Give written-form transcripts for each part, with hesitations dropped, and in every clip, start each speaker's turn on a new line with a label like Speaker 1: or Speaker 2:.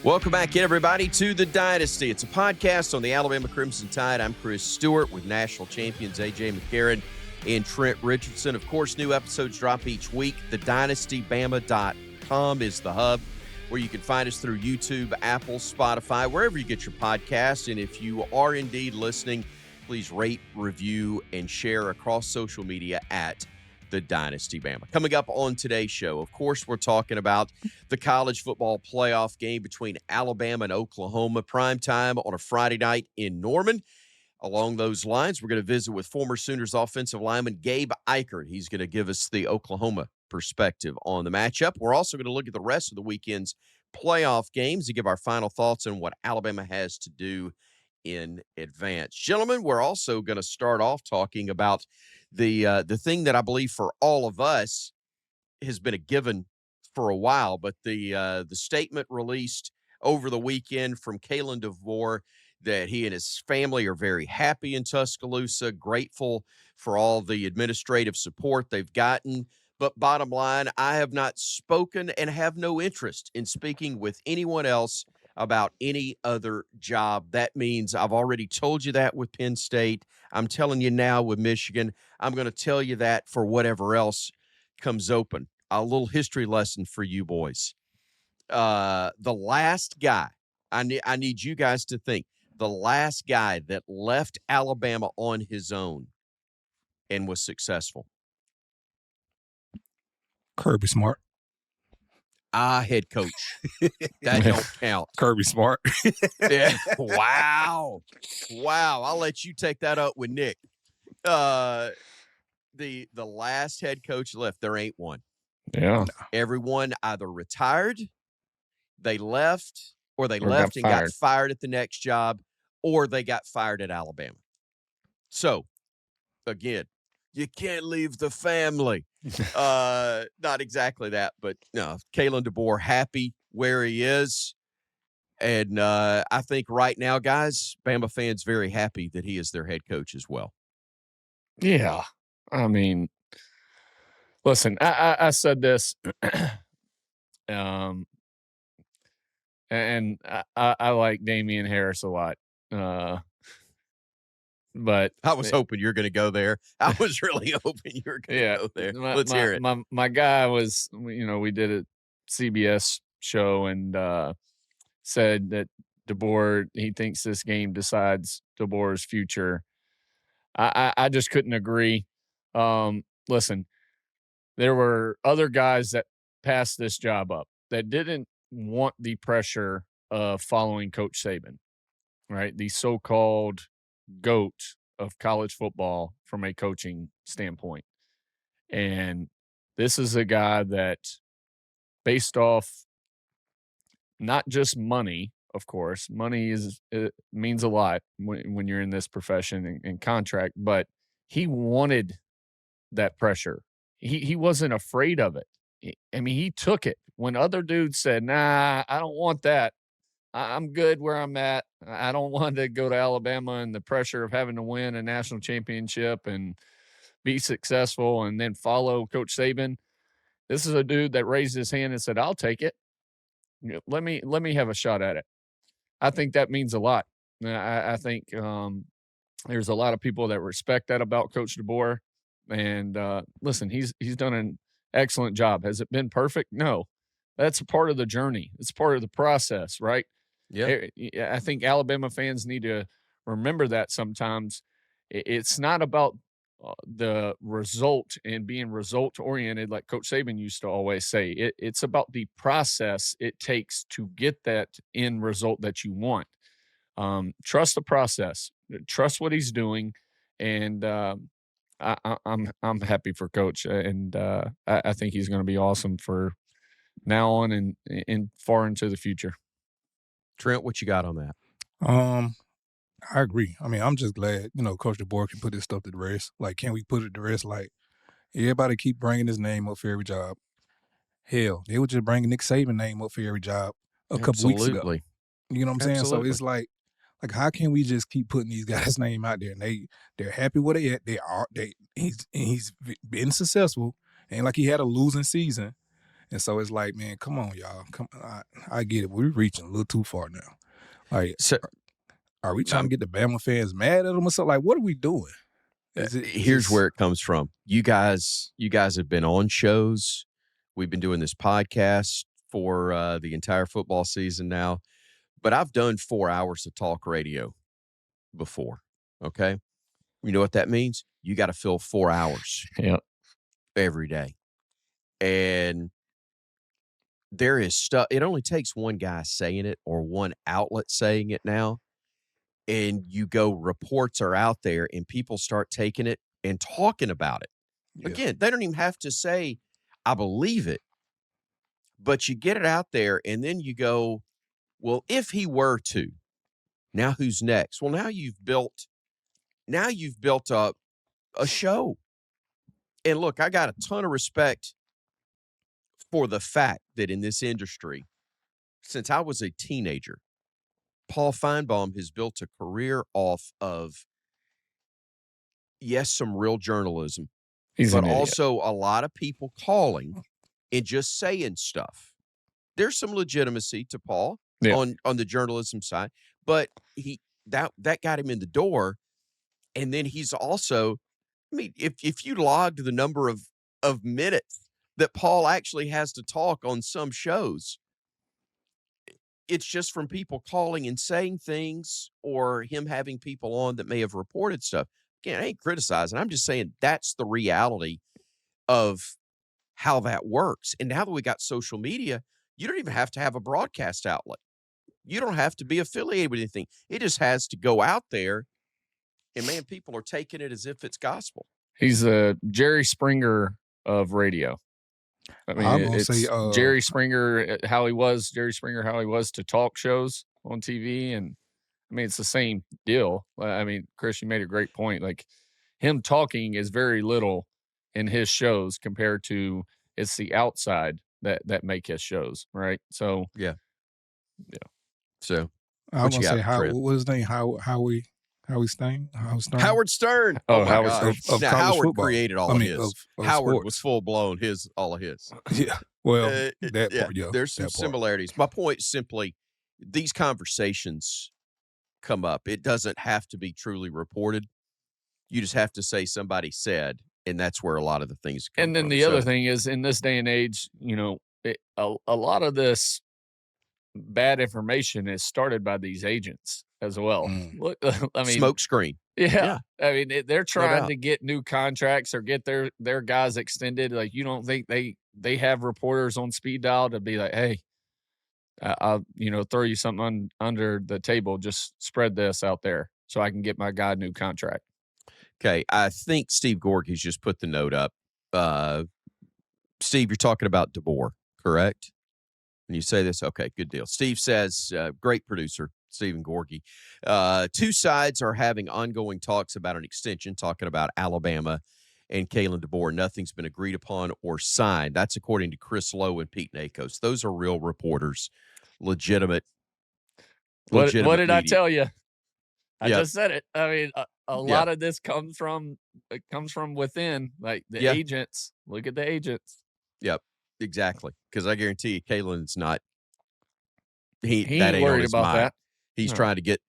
Speaker 1: Welcome back in, everybody, to The Dynasty. It's a podcast on the Alabama Crimson Tide. I'm Chris Stewart with national champions A.J. McCarron and Trent Richardson. Of course, new episodes drop each week. TheDynastyBama.com is the hub where you can find us through YouTube, Apple, Spotify, wherever you get your podcasts. And if you are indeed listening, please rate, review, and share across social media at The Dynasty Bama. Coming up on today's show, of course, we're talking about the college football playoff game between Alabama and Oklahoma, primetime on a Friday night in Norman. Along those lines, we're going to visit with former Sooners offensive lineman Gabe Ikard. He's going to give us the Oklahoma perspective on the matchup. We're also going to look at the rest of the weekend's playoff games to give our final thoughts on what Alabama has to do in advance. Gentlemen, we're also going to start off talking about the thing that I believe for all of us has been a given for a while, but the statement released over the weekend from Kalen DeBoer that he and his family are very happy in Tuscaloosa, grateful for all the administrative support they've gotten. But bottom line, I have not spoken and have no interest in speaking with anyone else about any other job. That means I've already told you that with Penn State. I'm telling you now with Michigan. I'm going to tell you that for whatever else comes open. A little history lesson for you boys. The last guy, I need you guys to think, the last guy that left Alabama on his own and was successful.
Speaker 2: Kirby Smart.
Speaker 1: Head coach. That don't count.
Speaker 2: Kirby Smart.
Speaker 1: Yeah. Wow. I'll let you take that up with Nick. The last head coach left, there ain't one.
Speaker 2: Yeah.
Speaker 1: Everyone either retired, they left, or they left and got fired at the next job, or they got fired at Alabama. So, again, you can't leave the family. Not exactly that, but no, Kalen DeBoer happy where he is. And I think right now, guys, Bama fans very happy that he is their head coach as well.
Speaker 3: Yeah. I mean, listen, I said this, and I like Damian Harris a lot. But
Speaker 1: I was hoping you're going to go there. I was really hoping you were going to go there. Let's hear it.
Speaker 3: My guy was, we did a CBS show and said that DeBoer, he thinks this game decides DeBoer's future. I just couldn't agree. Listen, there were other guys that passed this job up that didn't want the pressure of following Coach Saban, right? The so-called GOAT of college football from a coaching standpoint. And this is a guy that, based off not just money, of course, money it means a lot when you're in this profession and contract, but he wanted that pressure. He wasn't afraid of it. He took it. When other dudes said, nah, I don't want that. I'm good where I'm at. I don't want to go to Alabama and the pressure of having to win a national championship and be successful and then follow Coach Saban. This is a dude that raised his hand and said, I'll take it. Let me have a shot at it. I think that means a lot. I think there's a lot of people that respect that about Coach DeBoer. And listen, he's done an excellent job. Has it been perfect? No. That's a part of the journey. It's part of the process, right?
Speaker 1: Yeah.
Speaker 3: I think Alabama fans need to remember that sometimes. It's not about the result and being result-oriented like Coach Saban used to always say. It's about the process it takes to get that end result that you want. Trust the process. Trust what he's doing. And I'm happy for Coach. And I think he's going to be awesome for now on and far into the future.
Speaker 1: Trent, what you got on that?
Speaker 2: I agree. I'm just glad, Coach DeBoer can put this stuff to the rest. Like, can we put it to rest? Like, everybody keep bringing his name up for every job. Hell, they were just bringing Nick Saban's name up for every job a couple weeks ago. You know what I'm saying? So it's like, how can we just keep putting these guys' name out there? And they're happy where they at. He's been successful. Ain't like he had a losing season. And so it's like, man, come on, y'all. Come on. I get it. We're reaching a little too far now. Like,
Speaker 1: So,
Speaker 2: are we trying to get the Bama fans mad at them or something? Like, what are we doing?
Speaker 1: here's where it comes from. You guys have been on shows. We've been doing this podcast for the entire football season now. But I've done 4 hours of talk radio before. Okay. You know what that means? You got to fill 4 hours every day. And there is stuff. It only takes one guy saying it or one outlet saying it now. And you go, reports are out there and people start taking it and talking about it. Yeah. Again, they don't even have to say, I believe it. But you get it out there and then you go, well, if he were to, now who's next? Well, now you've built up a show. And look, I got a ton of respect for the fact that in this industry, since I was a teenager, Paul Feinbaum has built a career off of, yes, some real journalism, but also a lot of people calling and just saying stuff. There's some legitimacy to Paul on the journalism side, but that got him in the door. And then he's also, I mean, if you logged the number of minutes that Paul actually has to talk on some shows, it's just from people calling and saying things or him having people on that may have reported stuff. Again, I ain't criticizing. I'm just saying that's the reality of how that works. And now that we got social media, you don't even have to have a broadcast outlet. You don't have to be affiliated with anything. It just has to go out there. And, man, people are taking it as if it's gospel.
Speaker 3: He's a Jerry Springer of radio. I mean, it's Jerry Springer, how he was to talk shows on TV. And, I mean, it's the same deal. I mean, Chris, you made a great point. Like, him talking is very little in his shows compared to it's the outside that make his shows, right? So, yeah.
Speaker 1: So,
Speaker 2: I was going to say, what was his name? Howard Stern?
Speaker 1: Howard Stern.
Speaker 3: Oh, Howard Stern.
Speaker 2: Of
Speaker 1: Howard
Speaker 2: football.
Speaker 1: created all of his. Howard
Speaker 2: sports.
Speaker 1: was full blown all of his.
Speaker 2: Yeah. Well, that part, yeah.
Speaker 1: There's some similarities. My point is simply these conversations come up. It doesn't have to be truly reported. You just have to say somebody said, and that's where a lot of the things come
Speaker 3: And then
Speaker 1: from.
Speaker 3: the other thing is, in this day and age, you know, a lot of this bad information is started by these agents as well. Look, I mean,
Speaker 1: smoke screen.
Speaker 3: Yeah. I mean, they're trying to get new contracts or get their guys extended. Like, you don't think they have reporters on speed dial to be like, hey, I'll throw you something under the table. Just spread this out there so I can get my guy a new contract.
Speaker 1: Okay, I think Steve Gorgey's just put the note up. Steve, you're talking about DeBoer, correct? When you say this, okay, good deal. Steve says, great producer, Stephen Gorgey. Two sides are having ongoing talks about an extension, talking about Alabama and Kalen DeBoer. Nothing's been agreed upon or signed. That's according to Chris Lowe and Pete Nakos. Those are real reporters, legitimate.
Speaker 3: What did media. I tell you? I just said it. I mean, a lot of this comes from within, like the agents. Look at the agents.
Speaker 1: Yep, exactly. Because I guarantee you, Kalen's not.
Speaker 3: He ain't worried about that.
Speaker 1: He's trying to get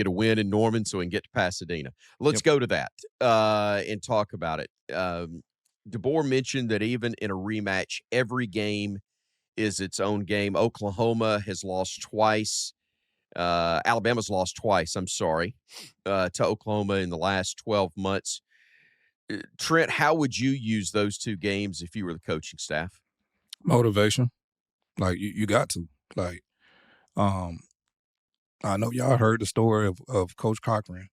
Speaker 1: a win in Norman so he can get to Pasadena. Let's go to that and talk about it. DeBoer mentioned that even in a rematch, every game is its own game. Oklahoma has lost twice. Alabama's lost twice, to Oklahoma in the last 12 months. Trent, how would you use those two games if you were the coaching staff?
Speaker 2: Motivation. Like, you got to. Like, I know y'all heard the story of Coach Cochran.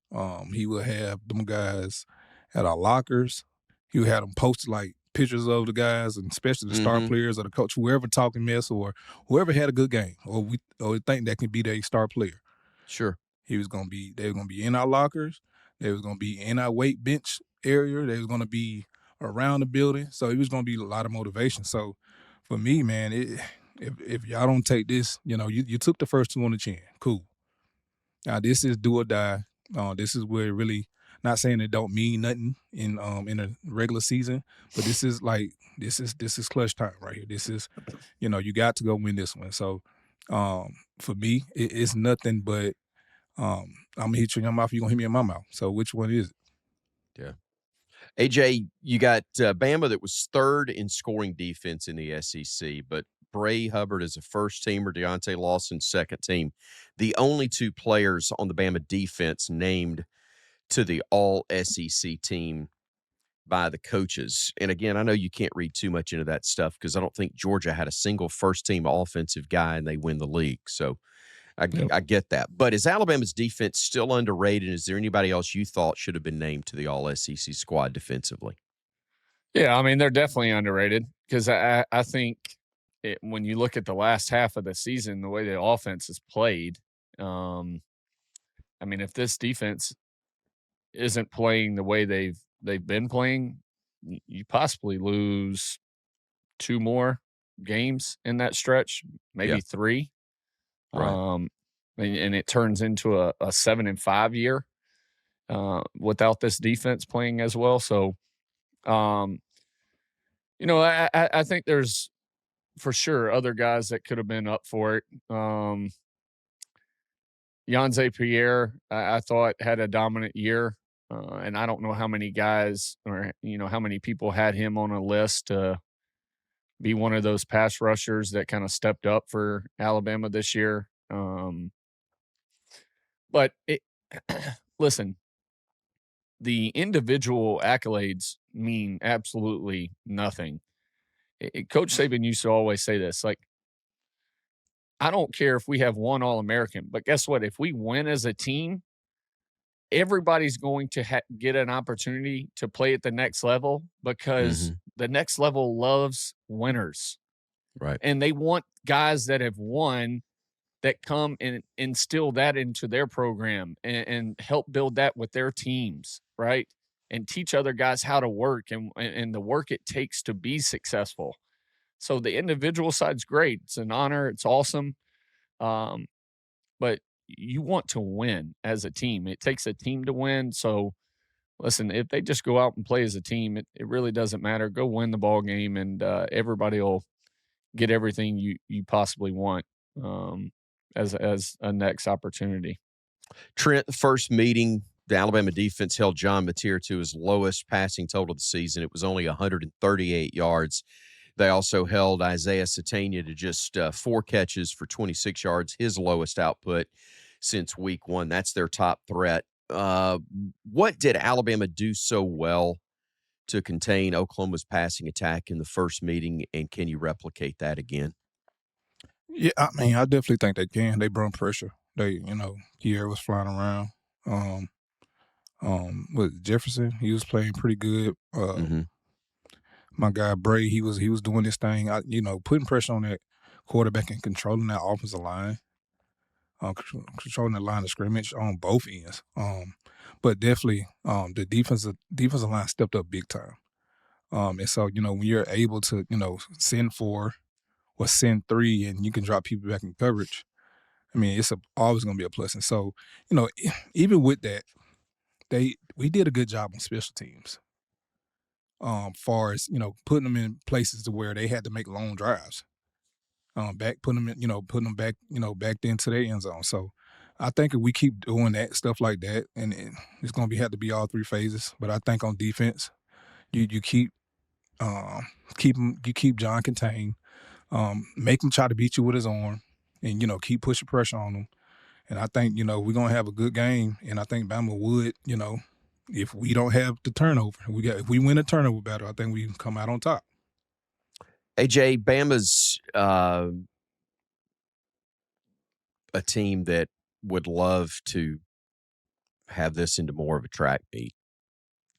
Speaker 2: He would have them guys at our lockers. He would have them posted, like, pictures of the guys, and especially the star players or the coach, whoever talking mess or whoever had a good game or think that can be their star player.
Speaker 1: Sure.
Speaker 2: They were gonna be in our lockers. They was gonna be in our weight bench area. They was gonna be around the building. So it was gonna be a lot of motivation. So for me, man, if y'all don't take this, you took the first two on the chin. Cool. Now this is do or die. This is where it really. Not saying it don't mean nothing in a regular season, but this is clutch time right here. This is, you got to go win this one. So for me, it's nothing but I'm gonna hit you in your mouth, you're gonna hit me in my mouth. So which one is it?
Speaker 1: Yeah. AJ, you got Bama that was third in scoring defense in the SEC, but Bray Hubbard is a first teamer, Deontay Lawson second team. The only two players on the Bama defense named to the all SEC team by the coaches. And again, I know you can't read too much into that stuff because I don't think Georgia had a single first team offensive guy and they win the league. So I get that. But is Alabama's defense still underrated? Is there anybody else you thought should have been named to the all SEC squad defensively?
Speaker 3: Yeah, I mean, they're definitely underrated because I think when you look at the last half of the season, the way the offense is played, I mean, if this defense isn't playing the way they've been playing, you possibly lose 2 more games in that stretch, maybe 3.
Speaker 1: Right.
Speaker 3: And it turns into a 7-5 year without this defense playing as well. So, I think there's for sure other guys that could have been up for it. Yanze Pierre, I thought had a dominant year. And I don't know how many guys or, how many people had him on a list to be one of those pass rushers that kind of stepped up for Alabama this year. But listen, the individual accolades mean absolutely nothing. Coach Saban used to always say this, like, I don't care if we have one All-American, but guess what? If we win as a team, everybody's going to get an opportunity to play at the next level because the next level loves winners.
Speaker 1: Right.
Speaker 3: And they want guys that have won that come and instill that into their program and help build that with their teams, right? And teach other guys how to work and the work it takes to be successful. So the individual side's great. It's an honor. It's awesome. But you want to win as a team. It takes a team to win. So listen, if they just go out and play as a team, it really doesn't matter. Go win the ball game and everybody will get everything you possibly want as a next opportunity.
Speaker 1: Trent, the first meeting, the Alabama defense held John Mateer to his lowest passing total of the season. It was only 138 yards. They also held Isaiah Satania to just 4 catches for 26 yards, his lowest output since week 1. That's their top threat. What did Alabama do so well to contain Oklahoma's passing attack in the first meeting, and can you replicate that again?
Speaker 2: Yeah, I mean, I definitely think they can. They brought pressure. They, Pierre was flying around. With Jefferson, he was playing pretty good. My guy Bray, he was doing this thing. Putting pressure on that quarterback and controlling that offensive line, controlling the line of scrimmage on both ends. But definitely, the defensive line stepped up big time. And so when you're able to send 4 or send 3 and you can drop people back in coverage, I mean it's always going to be a plus. And so even with that, we did a good job on special teams. Far as putting them in places to where they had to make long drives, putting them back into their end zone. So I think if we keep doing that stuff like that, and it's gonna have to be all 3 phases. But I think on defense, you keep John contained, make him try to beat you with his arm, and keep pushing pressure on him. And I think we're gonna have a good game, and I think Bama would if we don't have the turnover, if we win a turnover battle, I think we come out on top.
Speaker 1: AJ, Bama's a team that would love to have this into more of a track meet.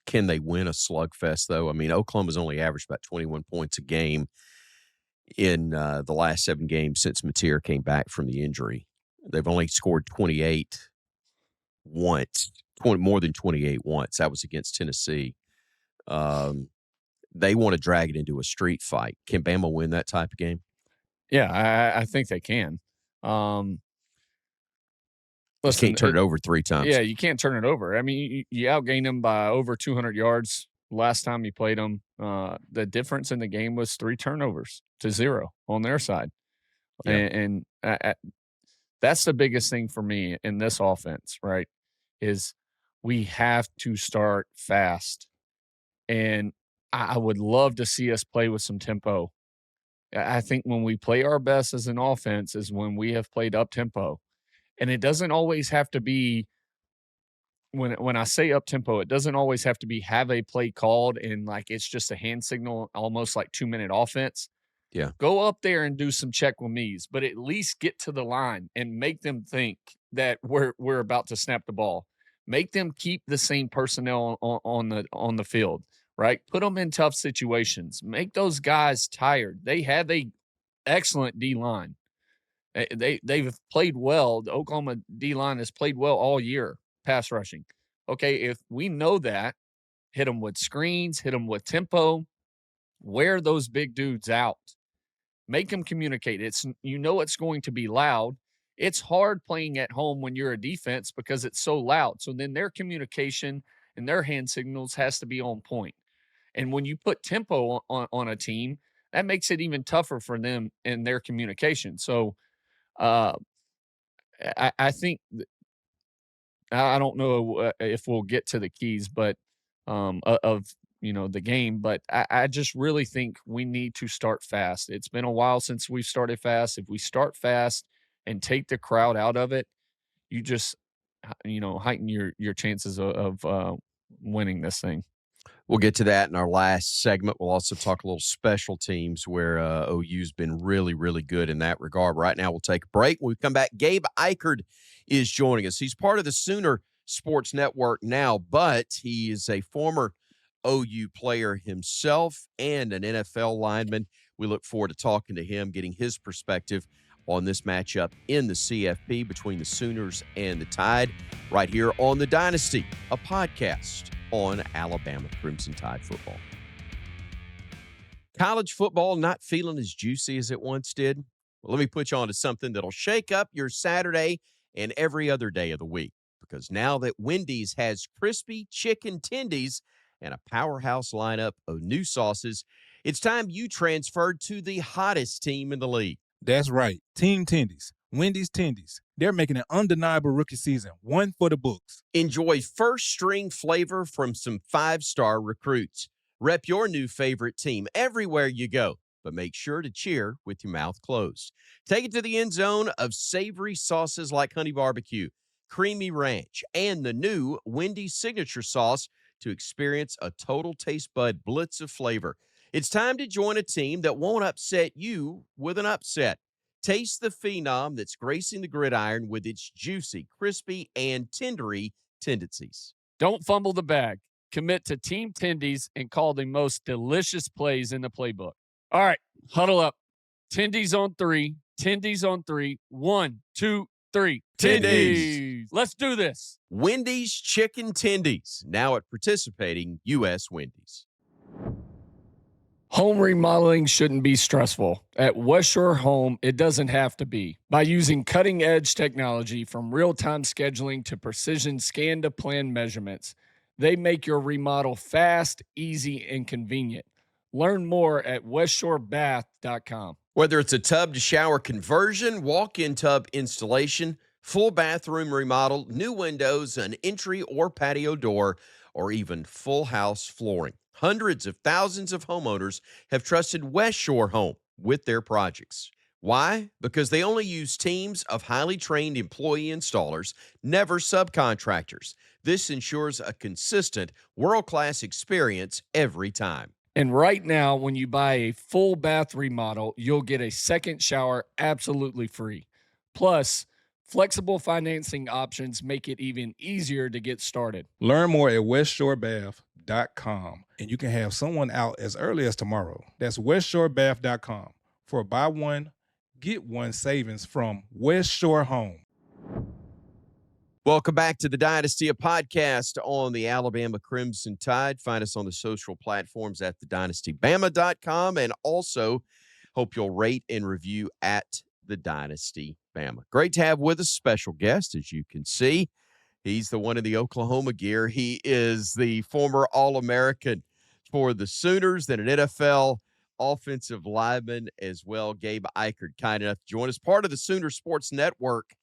Speaker 1: Can they win a slugfest, though? I mean, Oklahoma's only averaged about 21 points a game in the last 7 games since Mateer came back from the injury. They've only scored 28 once. More than 28 once. That was against Tennessee. They want to drag it into a street fight. Can Bama win that type of game?
Speaker 3: Yeah, I think they can.
Speaker 1: Just
Speaker 3: Listen,
Speaker 1: can't turn it over 3 times.
Speaker 3: yeah, you can't turn it over. I mean, you outgained them by over 200 yards last time you played them. The difference in the game was 3 turnovers to 0 on their side.
Speaker 1: Yeah.
Speaker 3: And that's the biggest thing for me in this offense, right, is we have to start fast. And I would love to see us play with some tempo. I think when we play our best as an offense is when we have played up tempo. And it doesn't always have to be when I say up tempo, it doesn't always have to be have a play called and like it's just a hand signal, almost like 2-minute offense.
Speaker 1: Yeah.
Speaker 3: Go up there and do some check with me's, but at least get to the line and make them think that we're about to snap the ball. Make them keep the same personnel on the field, right? Put them in tough situations. Make those guys tired. They have a excellent D line. They've played well. The Oklahoma D line has played well all year, pass rushing. Okay, if we know that, hit them with screens, hit them with tempo, wear those big dudes out. Make them communicate. It's going to be loud. It's hard playing at home when you're a defense because it's so loud. So then their communication and their hand signals has to be on point. And when you put tempo on a team, that makes it even tougher for them in their communication. So I think I don't know if we'll get to the keys, but of the game. But I just really think we need to start fast. It's been a while since we've started fast. If we start fast and take the crowd out of it, you just heighten your chances of winning this thing.
Speaker 1: We'll get to that in our last segment. We'll also talk a little special teams where OU's been really, really good in that regard. Right now, we'll take a break. When we come back, Gabe Ikard is joining us. He's part of the Sooner Sports Network now, but he is a former OU player himself and an NFL lineman. We look forward to talking to him, getting his perspective on this matchup in the CFP between the Sooners and the Tide right here on The Dynasty, a podcast on Alabama Crimson Tide football. College football not feeling as juicy as it once did? Well, let me put you on to something that'll shake up your Saturday and every other day of the week. Because now that Wendy's has crispy chicken tendies and a powerhouse lineup of new sauces, it's time you transferred to the hottest team in the league.
Speaker 2: That's right. Team Tendies. Wendy's Tendies. They're making an undeniable rookie season, one for the books.
Speaker 1: Enjoy first-string flavor from some 5-star recruits. Rep your new favorite team everywhere you go, but make sure to cheer with your mouth closed. Take it to the end zone of savory sauces like honey barbecue, creamy ranch, and the new Wendy's signature sauce to experience a total taste bud blitz of flavor. It's time to join a team that won't upset you with an upset. Taste the phenom that's gracing the gridiron with its juicy, crispy, and tendery tendencies.
Speaker 3: Don't fumble the bag. Commit to Team Tendies and call the most delicious plays in the playbook. All right, huddle up. Tendies on 3. Tendies on 3. 1, 2, 3.
Speaker 1: Tendies.
Speaker 3: Let's do this.
Speaker 1: Wendy's Chicken Tendies, now at participating U.S. Wendy's.
Speaker 3: Home remodeling shouldn't be stressful. At West Shore Home, it doesn't have to be. By using cutting-edge technology from real-time scheduling to precision scan-to-plan measurements, they make your remodel fast, easy, and convenient. Learn more at westshorebath.com.
Speaker 1: Whether it's a tub-to-shower conversion, walk-in tub installation, full bathroom remodel, new windows, an entry or patio door, or even full house flooring, hundreds of thousands of homeowners have trusted West Shore Home with their projects. Why? Because they only use teams of highly trained employee installers, never subcontractors. This ensures a consistent, world-class experience every time.
Speaker 3: And right now, when you buy a full bath remodel, you'll get a second shower absolutely free. Plus, flexible financing options make it even easier to get started.
Speaker 2: Learn more at westshorebath.com, and you can have someone out as early as tomorrow. That's westshorebath.com for a buy one, get one savings from West Shore Home.
Speaker 1: Welcome back to the Dynasty, a podcast on the Alabama Crimson Tide. Find us on the social platforms at thedynastybama.com, and also hope you'll rate and review at the Dynasty Bama. Great to have with us special guest, as you can see. He's the one in the Oklahoma gear. He is the former All-American for the Sooners, then an NFL offensive lineman as well. Gabe Ikard, kind enough to join us, part of the Sooner Sports Network.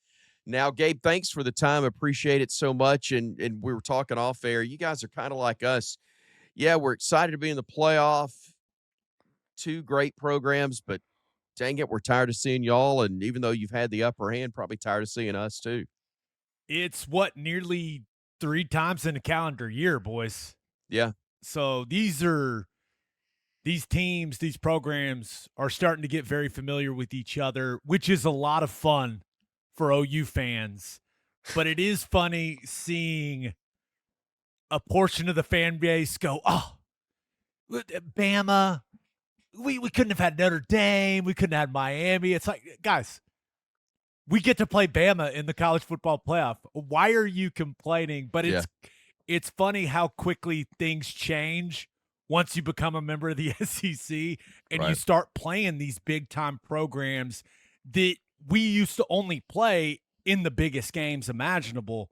Speaker 1: Now, Gabe, thanks for the time. Appreciate it so much. And we were talking off air. You guys are kind of like us. Yeah, we're excited to be in the playoff. Two great programs, but dang it, we're tired of seeing y'all. And even though you've had the upper hand, probably tired of seeing us too.
Speaker 4: It's nearly 3 times in a calendar year, boys.
Speaker 1: Yeah.
Speaker 4: So these teams, these programs are starting to get very familiar with each other, which is a lot of fun for OU fans. But it is funny seeing a portion of the fan base go, oh, Bama, we couldn't have had Notre Dame. We couldn't have had Miami. It's like, guys, we get to play Bama in the college football playoff. Why are you complaining? But it's funny how quickly things change once you become a member of the SEC and you start playing these big-time programs that we used to only play in the biggest games imaginable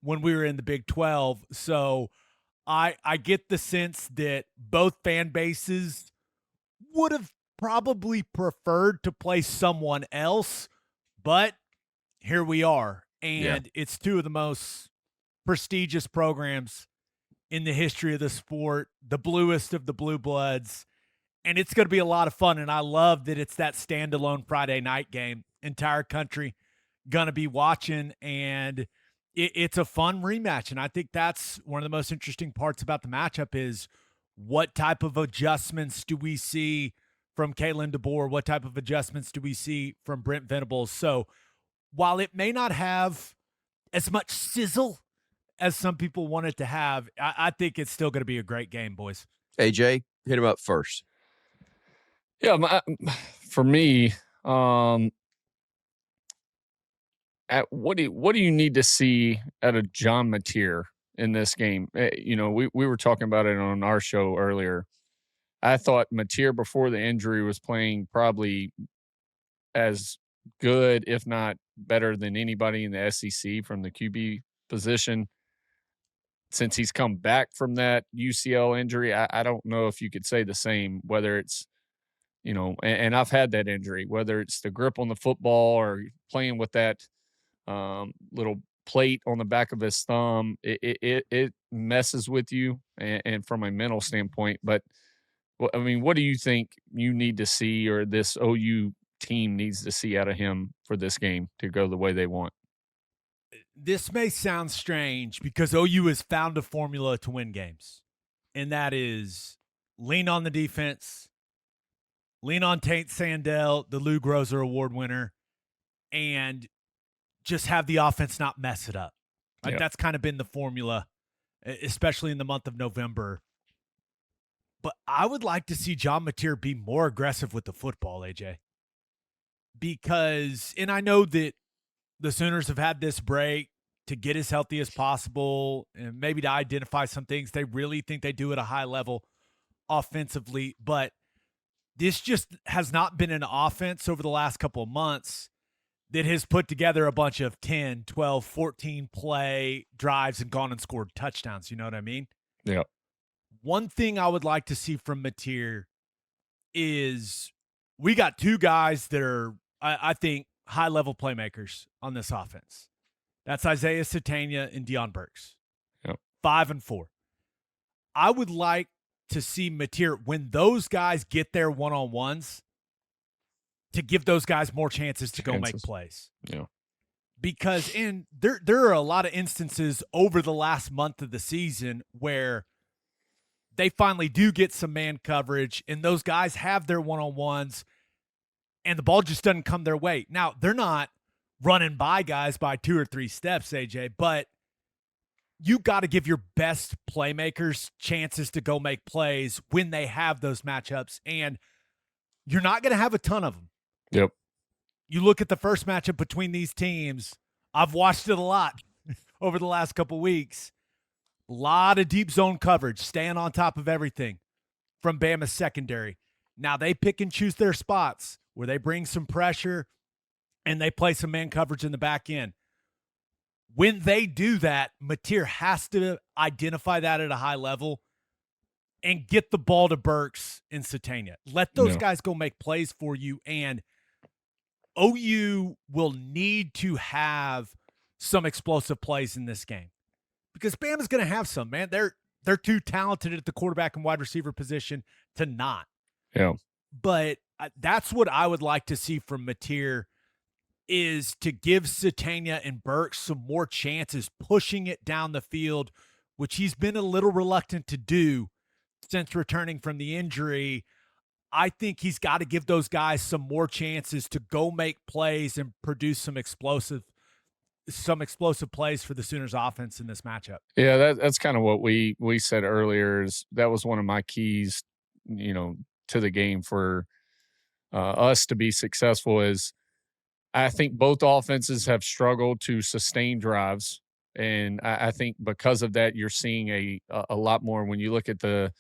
Speaker 4: when we were in the Big 12. So I get the sense that both fan bases would have probably preferred to play someone else, but here we are. And it's two of the most prestigious programs in the history of the sport, the bluest of the blue bloods. And it's going to be a lot of fun. And I love that it's that standalone Friday night game. Entire country going to be watching, and it's a fun rematch. And I think that's one of the most interesting parts about the matchup is what type of adjustments do we see from Kalen DeBoer? What type of adjustments do we see from Brent Venables? So while it may not have as much sizzle as some people want it to have, I think it's still going to be a great game, boys.
Speaker 1: AJ, hit him up first.
Speaker 3: Yeah, for me, what do you need to see out of John Mateer in this game? We were talking about it on our show earlier. I thought Mateer before the injury was playing probably as good, if not better, than anybody in the SEC from the QB position. Since he's come back from that UCL injury, I don't know if you could say the same, whether it's, and I've had that injury, whether it's the grip on the football or playing with that little plate on the back of his thumb, it messes with you and from a mental standpoint. But I mean, what do you think you need to see, or this OU team needs to see out of him for this game to go the way they want?
Speaker 4: This may sound strange because OU has found a formula to win games, and that is lean on the defense, lean on Tate Sandell, the Lou Groza Award winner, and just have the offense not mess it up. Like that's kind of been the formula, especially in the month of November. But I would like to see John Mateer be more aggressive with the football, AJ. Because, and I know that the Sooners have had this break to get as healthy as possible and maybe to identify some things they really think they do at a high level offensively. But this just has not been an offense over the last couple of months that has put together a bunch of 10, 12, 14 play drives and gone and scored touchdowns. You know what I mean?
Speaker 3: Yeah.
Speaker 4: One thing I would like to see from Mateer is we got two guys that are, I think, high-level playmakers on this offense. That's Isaiah Satania and Deion Burks.
Speaker 3: Yep.
Speaker 4: 5 and 4. I would like to see Mateer, when those guys get their one-on-ones, to give those guys more chances to go make plays.
Speaker 3: Yeah.
Speaker 4: Because there are a lot of instances over the last month of the season where they finally do get some man coverage and those guys have their one-on-ones and the ball just doesn't come their way. Now, they're not running by guys by 2 or 3 steps, AJ, but you got to give your best playmakers chances to go make plays when they have those matchups, and you're not going to have a ton of them.
Speaker 3: Yep.
Speaker 4: You look at the first matchup between these teams, I've watched it a lot over the last couple weeks. A lot of deep zone coverage, staying on top of everything from Bama's secondary. Now they pick and choose their spots where they bring some pressure and they play some man coverage in the back end. When they do that, Mateer has to identify that at a high level and get the ball to Burks and Satania. Let those guys go make plays for you, and OU will need to have some explosive plays in this game because Bama's going to have some, man. They're too talented at the quarterback and wide receiver position to not.
Speaker 3: Yeah.
Speaker 4: But that's what I would like to see from Mateer, is to give Satania and Burks some more chances pushing it down the field, which he's been a little reluctant to do since returning from the injury. I think he's got to give those guys some more chances to go make plays and produce some explosive plays for the Sooners offense in this matchup.
Speaker 3: Yeah, that's kind of what we said earlier. Is that was one of my keys, to the game for us to be successful. Is I think both offenses have struggled to sustain drives, and I think because of that, you're seeing a lot more. When you look at the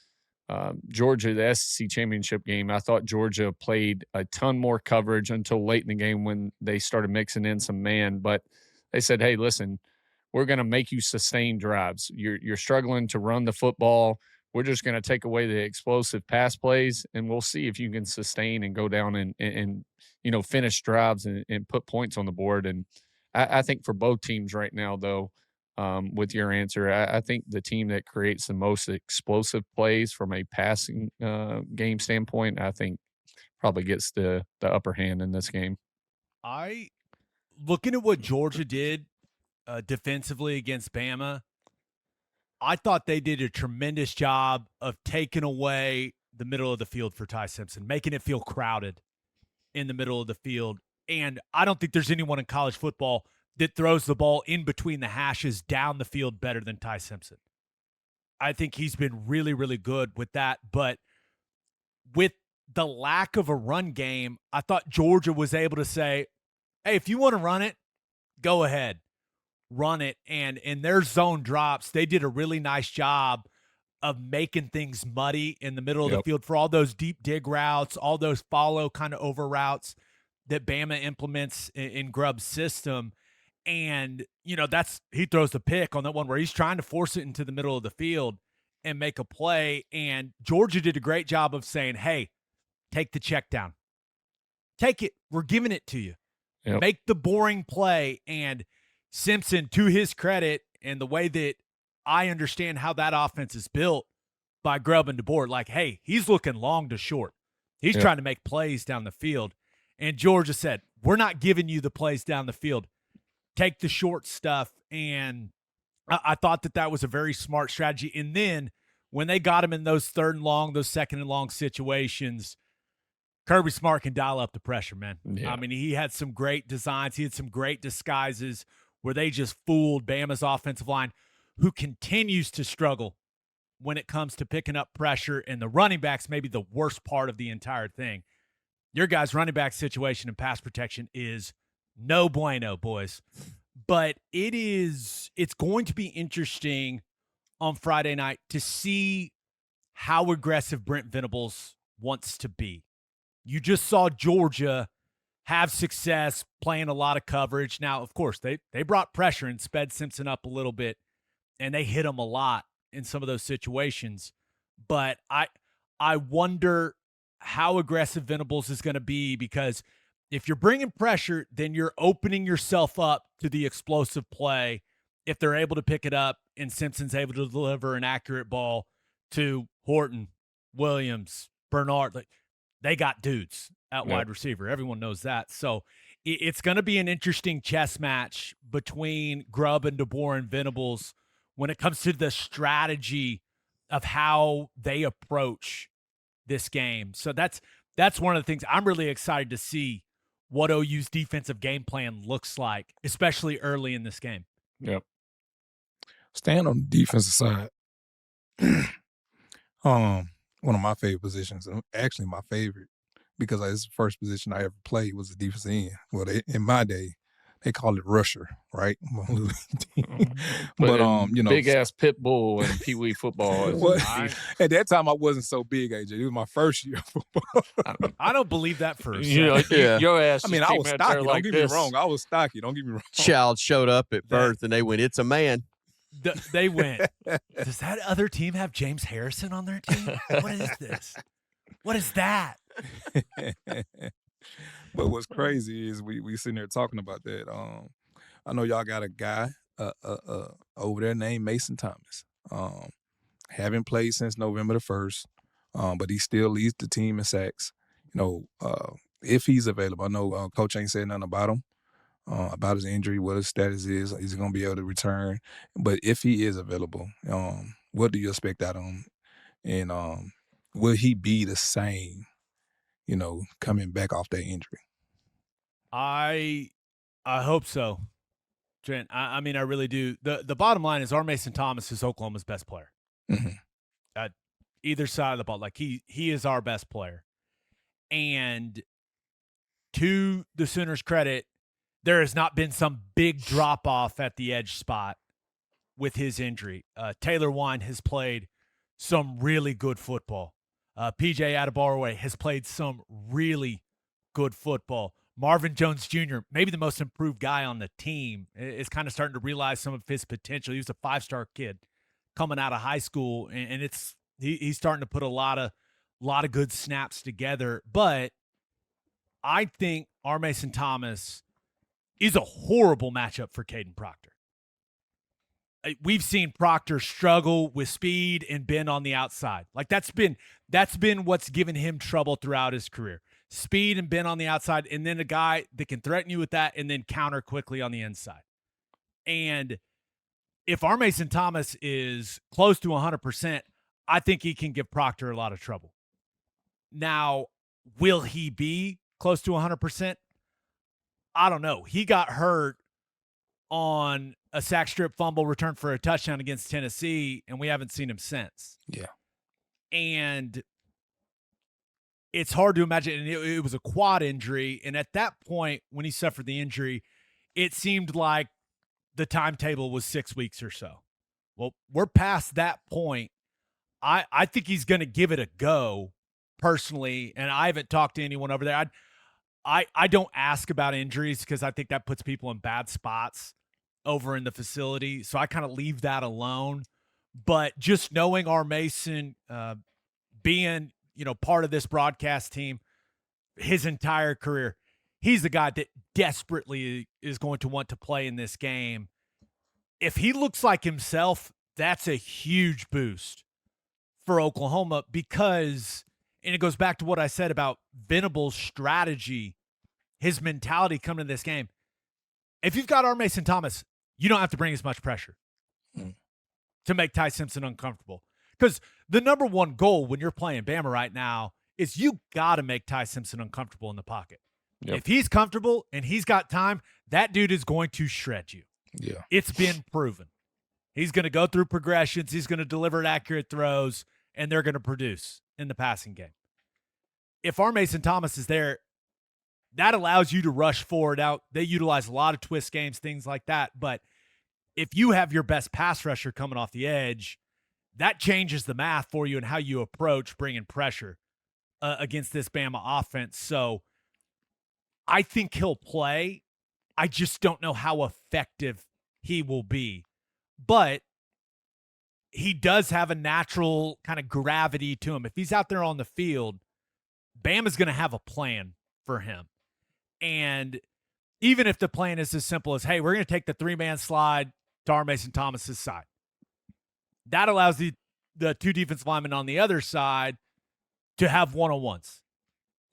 Speaker 3: Georgia, the SEC championship game, I thought Georgia played a ton more coverage until late in the game when they started mixing in some man. But they said, hey, listen, we're going to make you sustain drives. You're struggling to run the football. We're just going to take away the explosive pass plays, and we'll see if you can sustain and go down and finish drives and put points on the board. And I think for both teams right now, though, with your answer, I think the team that creates the most explosive plays from a passing game standpoint, I think probably gets the upper hand in this game.
Speaker 4: Looking at what Georgia did defensively against Bama, I thought they did a tremendous job of taking away the middle of the field for Ty Simpson, making it feel crowded in the middle of the field. And I don't think there's anyone in college football that throws the ball in between the hashes down the field better than Ty Simpson. I think he's been really, really good with that. But with the lack of a run game, I thought Georgia was able to say, hey, if you want to run it, go ahead. Run it. And in their zone drops, they did a really nice job of making things muddy in the middle of the field for all those deep dig routes, all those follow kind of over routes that Bama implements in Grubb's system. And, he throws the pick on that one where he's trying to force it into the middle of the field and make a play. And Georgia did a great job of saying, hey, take the check down. Take it. We're giving it to you. Yep. Make the boring play. And Simpson, to his credit, and the way that I understand how that offense is built by Grubb and DeBoer, like, hey, he's looking long to short. He's trying to make plays down the field. And Georgia said, we're not giving you the plays down the field. Take the short stuff. And I thought that was a very smart strategy. And then when they got him in those third and long, those second and long situations, Kirby Smart can dial up the pressure, man. Yeah. I mean, he had some great designs. He had some great disguises where they just fooled Bama's offensive line, who continues to struggle when it comes to picking up pressure, and the running backs may be the worst part of the entire thing. Your guys' running back situation and pass protection is no bueno, boys. But it's going to be interesting on Friday night to see how aggressive Brent Venables wants to be. You just saw Georgia have success playing a lot of coverage. Now, of course, they brought pressure and sped Simpson up a little bit, and they hit him a lot in some of those situations. But I wonder how aggressive Venables is going to be, because if you're bringing pressure, then you're opening yourself up to the explosive play if they're able to pick it up and Simpson's able to deliver an accurate ball to Horton, Williams, Bernard. Like, they got dudes at wide receiver. Everyone knows that. So it's going to be an interesting chess match between Grubb and DeBoer and Venables when it comes to the strategy of how they approach this game. So that's one of the things I'm really excited to see, what OU's defensive game plan looks like, especially early in this game.
Speaker 3: Yep.
Speaker 2: Staying on the defensive side, one of my favorite positions, actually my favorite, because it's the first position I ever played, was the defensive end. Well, in my day, they call it rusher, right?
Speaker 3: But
Speaker 2: big
Speaker 3: ass pit bull and pee wee football.
Speaker 2: At that time, I wasn't so big, AJ. It was my first year of football.
Speaker 4: I don't believe that for a second.
Speaker 3: Your ass.
Speaker 2: I mean, I was stocky. Don't get me wrong. I was stocky. Don't get me wrong.
Speaker 1: Child showed up at birth, and they went, "It's a man."
Speaker 4: They went, does that other team have James Harrison on their team? What is this? What is that?
Speaker 2: But what's crazy is we sitting there talking about that. I know y'all got a guy over there named Mason Thomas. Haven't played since November the 1st, but he still leads the team in sacks. If he's available. I know Coach ain't said nothing about him. About his injury, what his status is he going to be able to return? But if he is available, what do you expect out of him? And will he be the same, coming back off that injury?
Speaker 4: I hope so, Trent. I mean, I really do. The bottom line is our Mason Thomas is Oklahoma's best player.
Speaker 2: Mm-hmm.
Speaker 4: At either side of the ball. Like, he is our best player. And to the Sooners' credit, there has not been some big drop-off at the edge spot with his injury. Taylor Wine has played some really good football. PJ Adebayo has played some really good football. Marvin Jones Jr., maybe the most improved guy on the team, is kind of starting to realize some of his potential. He was a 5-star kid coming out of high school, and he's starting to put a lot of good snaps together. But I think our Mason Thomas is a horrible matchup for Caden Proctor. We've seen Proctor struggle with speed and bend on the outside. Like, that's been what's given him trouble throughout his career. Speed and bend on the outside, and then a guy that can threaten you with that and then counter quickly on the inside. And if our Mason Thomas is close to 100%, I think he can give Proctor a lot of trouble. Now, will he be close to 100%? I don't know. He got hurt on a sack strip fumble return for a touchdown against Tennessee, and we haven't seen him since.
Speaker 2: Yeah.
Speaker 4: And it's hard to imagine. And it was a quad injury. And at that point, when he suffered the injury, it seemed like the timetable was 6 weeks or so. Well, we're past that point. I think he's going to give it a go personally, and I haven't talked to anyone over there. I don't ask about injuries because I think that puts people in bad spots over in the facility. So I kind of leave that alone. But just knowing our Mason, being, part of this broadcast team his entire career, he's the guy that desperately is going to want to play in this game. If he looks like himself, that's a huge boost for Oklahoma because, and it goes back to what I said about Venable's strategy, his mentality coming to this game. If you've got our Mason Thomas, you don't have to bring as much pressure to make Ty Simpson uncomfortable. Because the number one goal when you're playing Bama right now is you got to make Ty Simpson uncomfortable in the pocket. Yep. If he's comfortable and he's got time, that dude is going to shred you.
Speaker 2: Yeah.
Speaker 4: It's been proven. He's going to go through progressions. He's going to deliver accurate throws, and they're going to produce in the passing game. If our Mason Thomas is there, that allows you to rush forward out. They utilize a lot of twist games, things like that. But if you have your best pass rusher coming off the edge, that changes the math for you and how you approach bringing pressure against this Bama offense. So I think he'll play. I just don't know how effective he will be. But he does have a natural kind of gravity to him. If he's out there on the field, Bama's going to have a plan for him. And even if the plan is as simple as, hey, we're going to take the 3-man slide to our Mason Thomas's side, that allows the two defensive linemen on the other side to have one-on-ones.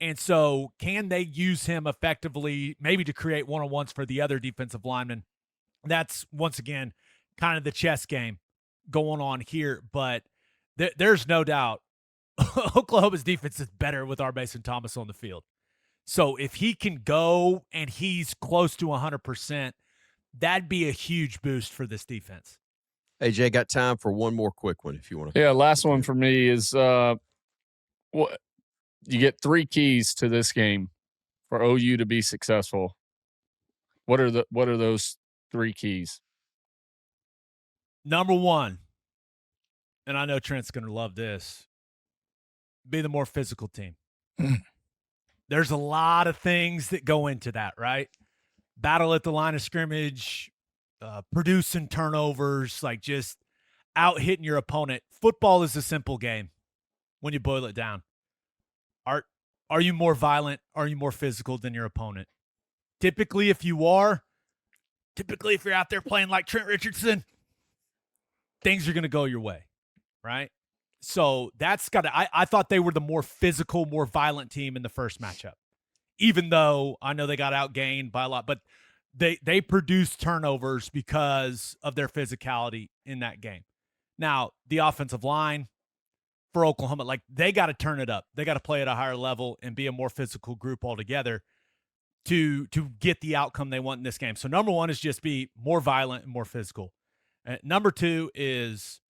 Speaker 4: And so can they use him effectively, maybe to create one-on-ones for the other defensive linemen? That's, once again, kind of the chess game going on here. But there's no doubt Oklahoma's defense is better with our Mason Thomas on the field. So if he can go and he's close to 100%, that'd be a huge boost for this defense.
Speaker 1: AJ, got time for one more quick one if you want to.
Speaker 3: Yeah, last one for me is what you get 3 keys to this game for OU to be successful. What are those 3 keys?
Speaker 4: Number one, and I know Trent's going to love this, be the more physical team. There's a lot of things that go into that, right? Battle at the line of scrimmage, producing turnovers, like just out hitting your opponent. Football is a simple game when you boil it down. Are you more violent? Are you more physical than your opponent? Typically, if you're out there playing like Trent Richardson, things are going to go your way, right? So that's got to, I thought they were the more physical, more violent team in the first matchup, even though I know they got outgained by a lot, but they produced turnovers because of their physicality in that game. Now, the offensive line for Oklahoma, like they got to turn it up. They got to play at a higher level and be a more physical group altogether to get the outcome they want in this game. So number one is just be more violent and more physical. Number two is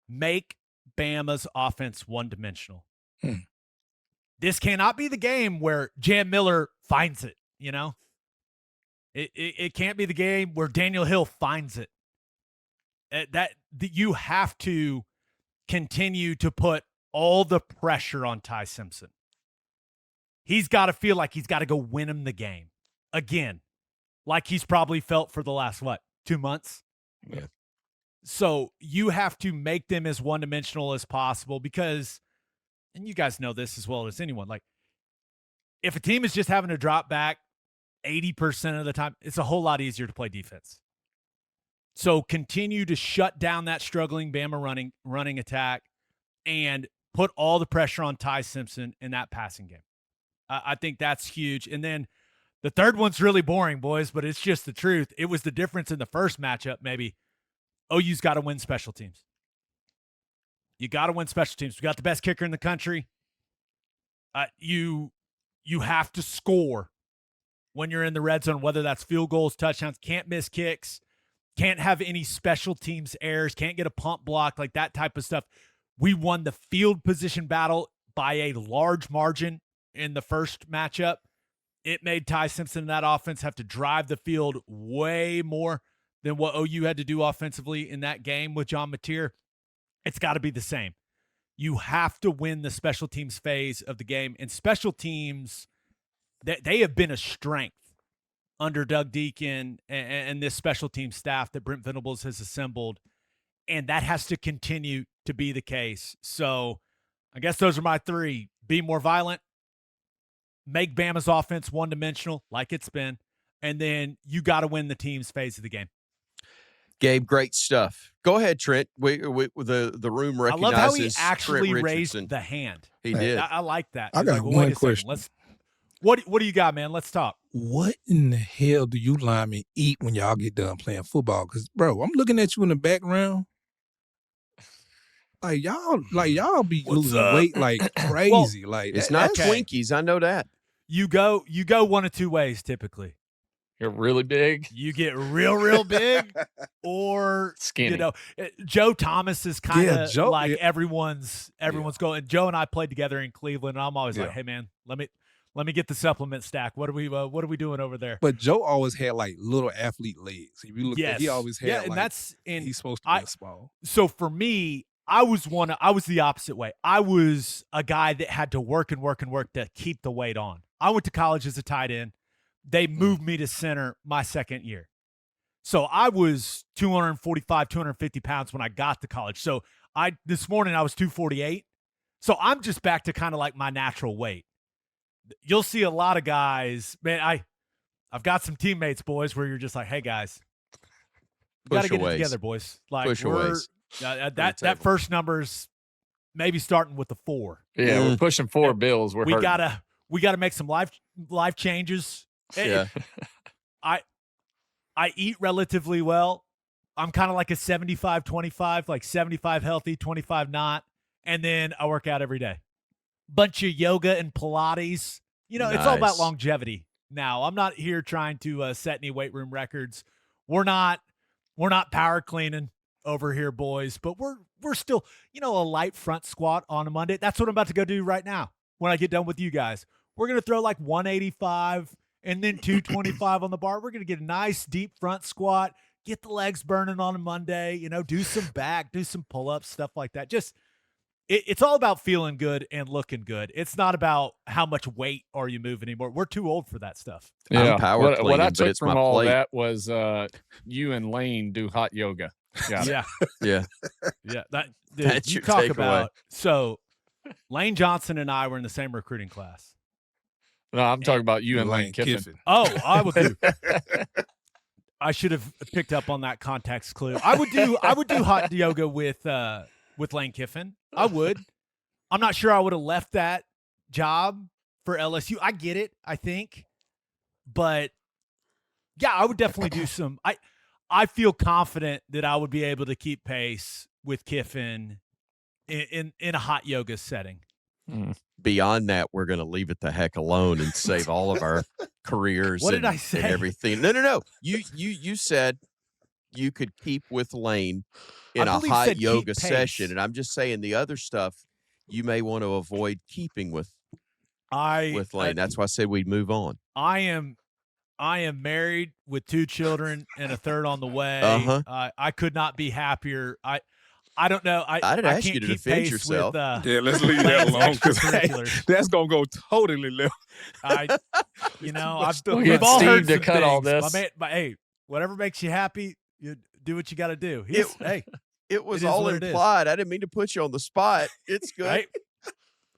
Speaker 4: make Bama's offense one-dimensional. This cannot be the game where Jam Miller finds it, you know? It can't be the game where Daniel Hill finds it. That you have to continue to put all the pressure on Ty Simpson. He's got to feel like he's got to go win him the game again, like he's probably felt for the last, 2 months?
Speaker 3: Yeah.
Speaker 4: So you have to make them as one-dimensional as possible because, and you guys know this as well as anyone, like if a team is just having to drop back 80% of the time, it's a whole lot easier to play defense. So continue to shut down that struggling Bama running attack and put all the pressure on Ty Simpson in that passing game. I think that's huge. And then the third one's really boring, boys, but it's just the truth. It was the difference in the first matchup, maybe. OU's got to win special teams. You got to win special teams. We got the best kicker in the country. You have to score when you're in the red zone, whether that's field goals, touchdowns, can't miss kicks, can't have any special teams errors, can't get a punt block, like that type of stuff. We won the field position battle by a large margin in the first matchup. It made Ty Simpson and that offense have to drive the field way more than what OU had to do offensively in that game with John Mateer. It's got to be the same. You have to win the special teams phase of the game. And special teams, they have been a strength under Doug Deacon and this special team staff that Brent Venables has assembled. And that has to continue to be the case. So I guess those are my 3. Be more violent, make Bama's offense one-dimensional like it's been, and then you got to win the team's phase of the game.
Speaker 1: Gabe, great stuff. Go ahead, Trent. The room recognizes.
Speaker 4: I love how he actually
Speaker 1: Trent
Speaker 4: raised
Speaker 1: Richardson.
Speaker 4: the hand.
Speaker 1: He did.
Speaker 4: I like that.
Speaker 2: I got one question.
Speaker 4: What do you got, man? Let's talk.
Speaker 2: What in the hell do you linemen eat when y'all get done playing football? Because, bro, I'm looking at you in the background. Like y'all be losing weight like crazy.
Speaker 4: Well,
Speaker 2: like
Speaker 1: it's not Twinkies. I know that.
Speaker 4: You go one of 2 ways typically.
Speaker 3: You're really big.
Speaker 4: You get real big, or
Speaker 3: skinny.
Speaker 4: You know, Joe Thomas is kind of like everyone's
Speaker 2: Yeah.
Speaker 4: going. Joe and I played together in Cleveland, and I'm always like, "Hey, man, let me get the supplement stack. What are we doing over there?"
Speaker 2: But Joe always had like little athlete legs. If you look at, he always had.
Speaker 4: and
Speaker 2: he's supposed to be small.
Speaker 4: So for me, I was the opposite way. I was a guy that had to work to keep the weight on. I went to college as a tight end. They moved me to center my second year. So I was 245, 250 pounds when I got to college. So this morning I was 248. So I'm just back to kind of like my natural weight. You'll see a lot of guys, man, I've got some teammates, boys, where you're just like, hey guys, got to get it together, boys. Like that first number's maybe starting with the 4.
Speaker 3: Yeah, we're pushing 4 bills. We
Speaker 4: gotta make some life changes.
Speaker 3: Yeah.
Speaker 4: I eat relatively well. I'm kind of like a 75-25, like 75 healthy, 25 not. And then I work out every day. Bunch of yoga and Pilates. You know, It's all about longevity. Now, I'm not here trying to set any weight room records. We're not power cleaning over here, boys, but we're still, a light front squat on a Monday. That's what I'm about to go do right now when I get done with you guys. We're going to throw like 185 and then 225 on the bar. We're going to get a nice deep front squat, get the legs burning on a Monday, do some back, do some pull-ups, stuff like that. Just it's all about feeling good and looking good. It's not about how much weight are you moving anymore. We're too old for that stuff.
Speaker 3: Yeah.
Speaker 1: I'm power
Speaker 3: What
Speaker 1: cleaning,
Speaker 3: I
Speaker 1: but
Speaker 3: took
Speaker 1: it's
Speaker 3: from
Speaker 1: my
Speaker 3: all
Speaker 1: plate.
Speaker 3: that was you and Lane do hot yoga.
Speaker 4: Yeah.
Speaker 1: Yeah.
Speaker 4: Yeah. That, dude,
Speaker 1: That's
Speaker 4: you
Speaker 1: your
Speaker 4: talk
Speaker 1: takeaway.
Speaker 4: about. So Lane Johnson and I were in the same recruiting class.
Speaker 3: No, I'm talking about you and Lane Kiffin.
Speaker 4: Oh, I would do. I should have picked up on that context clue. I would do hot yoga with Lane Kiffin. I would. I'm not sure I would have left that job for LSU. I get it, I think. But yeah, I would definitely do some. I feel confident that I would be able to keep pace with Kiffin in a hot yoga setting.
Speaker 1: Beyond that, we're going to leave it the heck alone and save all of our careers.
Speaker 4: What did
Speaker 1: and,
Speaker 4: I say?
Speaker 1: And everything. No. You said you could keep with Lane in a hot yoga session, and I'm just saying the other stuff you may want to avoid keeping with Lane. That's why I said we'd move on.
Speaker 4: I am married with 2 children and a third on the way. I could not be happier. I don't know. I
Speaker 1: didn't ask
Speaker 4: can't
Speaker 1: you to
Speaker 4: keep
Speaker 1: defend
Speaker 4: pace
Speaker 1: yourself.
Speaker 4: With,
Speaker 2: Yeah, let's leave that alone because
Speaker 4: extracurriculars.
Speaker 2: that's gonna go totally left.
Speaker 4: We've
Speaker 3: get
Speaker 4: all
Speaker 3: Steve
Speaker 4: heard
Speaker 3: to
Speaker 4: some
Speaker 3: cut all
Speaker 4: things.
Speaker 3: this.
Speaker 4: But hey, whatever makes you happy, you do what you got to do.
Speaker 1: It was
Speaker 4: It is
Speaker 1: all
Speaker 4: what it is.
Speaker 1: implied. I didn't mean to put you on the spot. It's good.
Speaker 4: Right?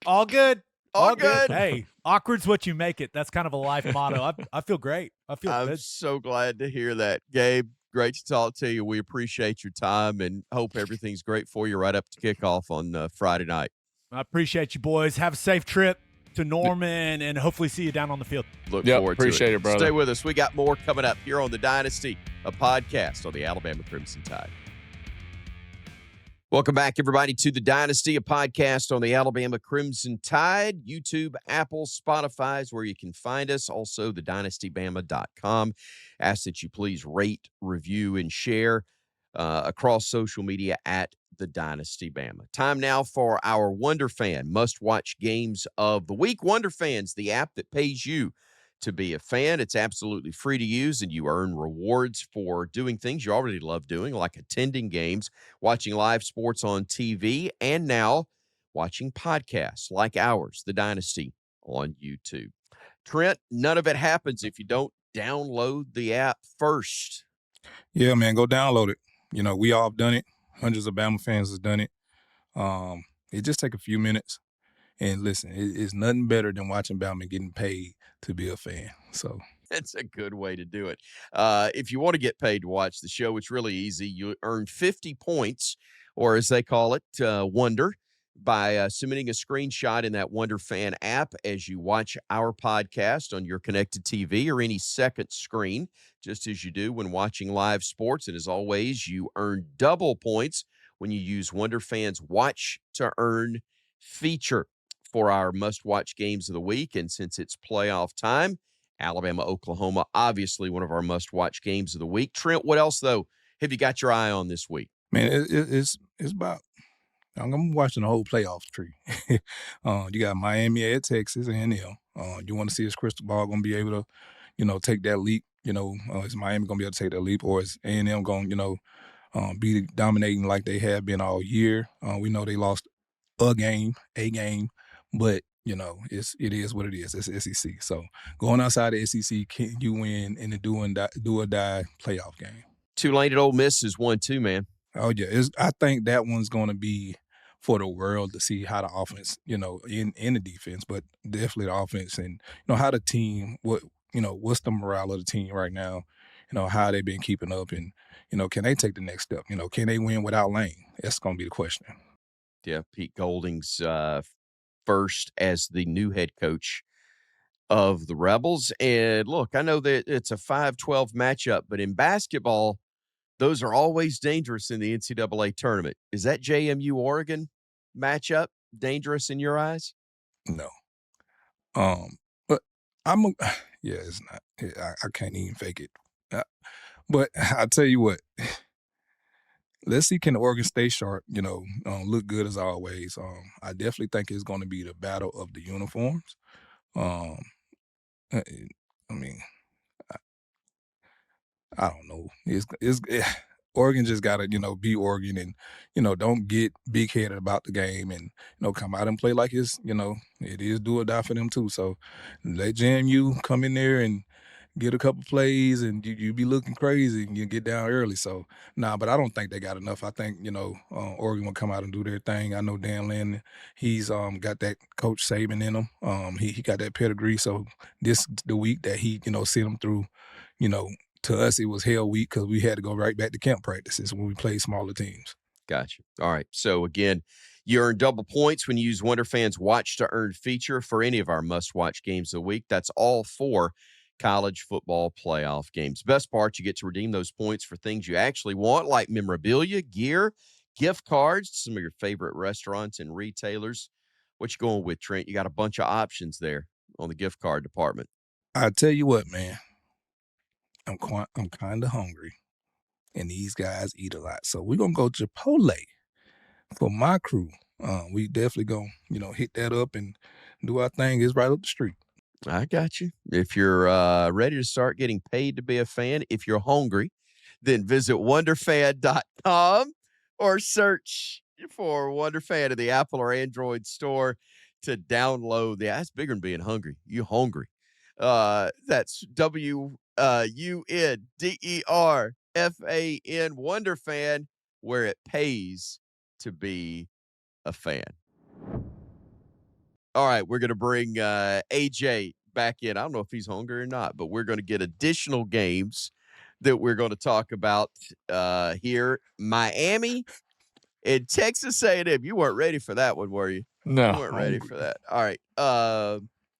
Speaker 4: All good.
Speaker 1: All good.
Speaker 4: Hey, awkward's what you make it. That's kind of a life motto. I feel great. I feel
Speaker 1: I'm
Speaker 4: good.
Speaker 1: so glad to hear that, Gabe. Great to talk to you. We appreciate your time and hope everything's great for you right up to kickoff on Friday night.
Speaker 4: I appreciate you, boys. Have a safe trip to Norman and hopefully see you down on the field.
Speaker 1: Look forward to it.
Speaker 3: Appreciate it, brother.
Speaker 1: Stay with us. We got more coming up here on The Dynasty, a podcast on the Alabama Crimson Tide. Welcome back, everybody, to The Dynasty, a podcast on the Alabama Crimson Tide. YouTube, Apple, Spotify is where you can find us. Also, thedynastybama.com. Ask that you please rate, review, and share across social media at The Dynasty Bama. Time now for our Wonder Fan must-watch games of the week. Wonder Fan's the app that pays you to be a fan. It's absolutely free to use, and you earn rewards for doing things you already love doing, like attending games, watching live sports on TV, and now watching podcasts like ours, The Dynasty, on YouTube. Trent, none of it happens if you don't download the app first.
Speaker 2: Yeah, man, go download it. We all have done it. Hundreds of Bama fans has done it. It just take a few minutes. And listen, it's nothing better than watching Bama getting paid to be a fan. So
Speaker 1: that's a good way to do it. If you want to get paid to watch the show, it's really easy. You earn 50 points, or as they call it, Wonder, by submitting a screenshot in that Wonder Fan app as you watch our podcast on your connected TV or any second screen, just as you do when watching live sports. And as always, you earn double points when you use Wonder Fan's Watch to Earn feature for our must-watch games of the week. And since it's playoff time, Alabama-Oklahoma, obviously one of our must-watch games of the week. Trent, what else, though, have you got your eye on this week?
Speaker 2: Man, it's about – I'm watching the whole playoff tree. You got Miami at Texas and A&M. You want to see is Crystal Ball going to be able to, take that leap? Is Miami going to be able to take that leap, or is A&M going to, be dominating like they have been all year? We know they lost a game, but it is what it is. It's SEC. So going outside the SEC, can you win in the do or die playoff game?
Speaker 1: Tulane at Ole Miss is 1-2, man.
Speaker 2: Oh yeah, I think that one's going to be for the world to see how the offense, in the defense, but definitely the offense and how the team, what's the morale of the team right now, how they've been keeping up, and can they take the next step? Can they win without Lane? That's going to be the question.
Speaker 1: Yeah, Pete Golding's first as the new head coach of the Rebels. And look, I know that it's a 5-12 matchup, but in basketball, those are always dangerous in the NCAA tournament. Is that JMU-Oregon matchup dangerous in your eyes?
Speaker 2: No. But it's not. I can't even fake it. But I'll tell you what. Let's see, can Oregon stay sharp, look good as always. I definitely think it's going to be the battle of the uniforms. I mean, I don't know. Oregon just gotta, be Oregon and, don't get big headed about the game and, come out and play like it is do or die for them too. So let JMU come in there and get a couple plays and you be looking crazy and you get down early. So but I don't think they got enough. I think, Oregon will come out and do their thing. I know Dan Lannon, he's got that Coach Saban in him. He got that pedigree. So the week that he, sent them through, to us, it was hell week because we had to go right back to camp practices when we played smaller teams.
Speaker 1: Gotcha. All right. So again, you earn double points when you use WonderFan's Watch to Earn feature for any of our must-watch games of the week. That's all 4 college football playoff games. Best part, you get to redeem those points for things you actually want, like memorabilia, gear, gift cards to some of your favorite restaurants and retailers. What you going with, Trent? You got a bunch of options there on the gift card department.
Speaker 2: I tell you what, man. I'm kind of hungry, and these guys eat a lot. So we're going to go Chipotle for my crew. We definitely going to, hit that up and do our thing. It's right up the street.
Speaker 1: I got you. If you're ready to start getting paid to be a fan, if you're hungry, then visit wonderfan.com or search for WonderFan in the Apple or Android store to download. That's bigger than being hungry. You hungry. That's WUNDERFAN, WonderFan, where it pays to be a fan. All right, we're going to bring AJ back in. I don't know if he's hungry or not, but we're going to get additional games that we're going to talk about here. Miami and Texas A&M. You weren't ready for that one, were you?
Speaker 3: No.
Speaker 1: You weren't ready for that. All right.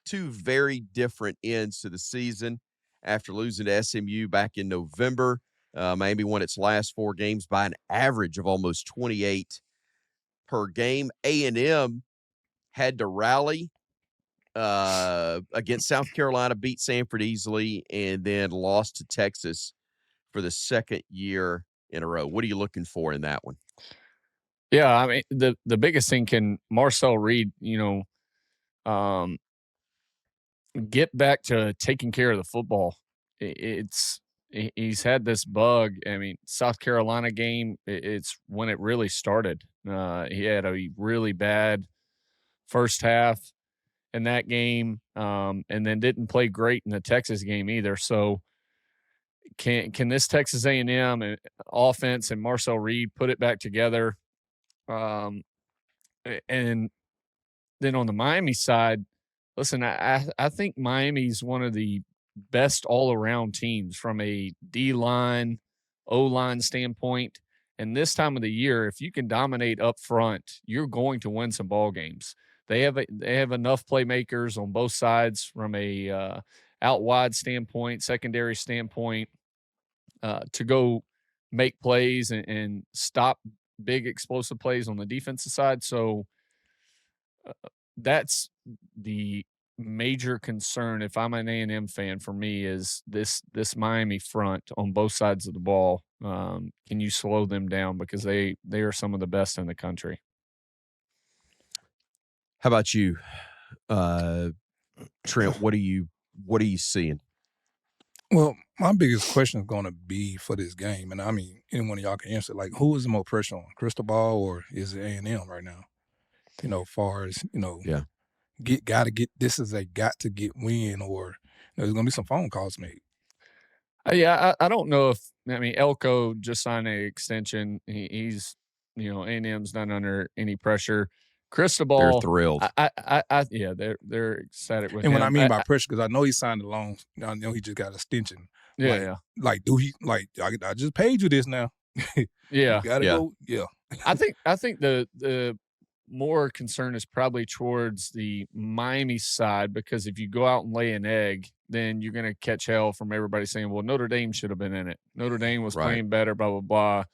Speaker 1: 2 very different ends to the season. After losing to SMU back in November, Miami won its last 4 games by an average of almost 28 per game. A&M had to rally against South Carolina, beat Samford easily, and then lost to Texas for the second year in a row. What are you looking for in that one?
Speaker 3: Yeah, I mean, the biggest thing, can Marcel Reed, get back to taking care of the football. He's had this bug. I mean, South Carolina game, it's when it really started. He had a really bad first half in that game, and then didn't play great in the Texas game either. So can this Texas A&M offense and Marcel Reed put it back together? And then on the Miami side, listen, I think Miami's one of the best all-around teams from a D-line, O-line standpoint. And this time of the year, if you can dominate up front, you're going to win some ball games. They have enough playmakers on both sides from a out wide standpoint, secondary standpoint, to go make plays and stop big explosive plays on the defensive side. So that's the major concern if I'm an A&M fan for me, is this Miami front on both sides of the ball. Can you slow them down, because they are some of the best in the country?
Speaker 1: How about you, Trent? What are you seeing?
Speaker 2: Well, my biggest question is going to be for this game, and I mean, any one of y'all can answer. Like, who is the more pressure on, Cristobal or is it A&M right now? Far as
Speaker 1: yeah,
Speaker 2: got to get win, or there's going to be some phone calls made.
Speaker 3: Yeah, I don't know if, I mean, Elko just signed an extension. He's A&M's not under any pressure. Cristobal,
Speaker 1: they're thrilled.
Speaker 3: Yeah, they're excited with
Speaker 2: him.
Speaker 3: And
Speaker 2: what I mean by pressure, because I know he signed a loan. I know he just got an extension.
Speaker 3: Yeah,
Speaker 2: Like, do he I just paid you this now?
Speaker 3: Yeah,
Speaker 2: you gotta go. Yeah.
Speaker 3: I think the more concern is probably towards the Miami side, because if you go out and lay an egg, then you're going to catch hell from everybody saying, well, Notre Dame should have been in it. Notre Dame was playing better, blah, blah,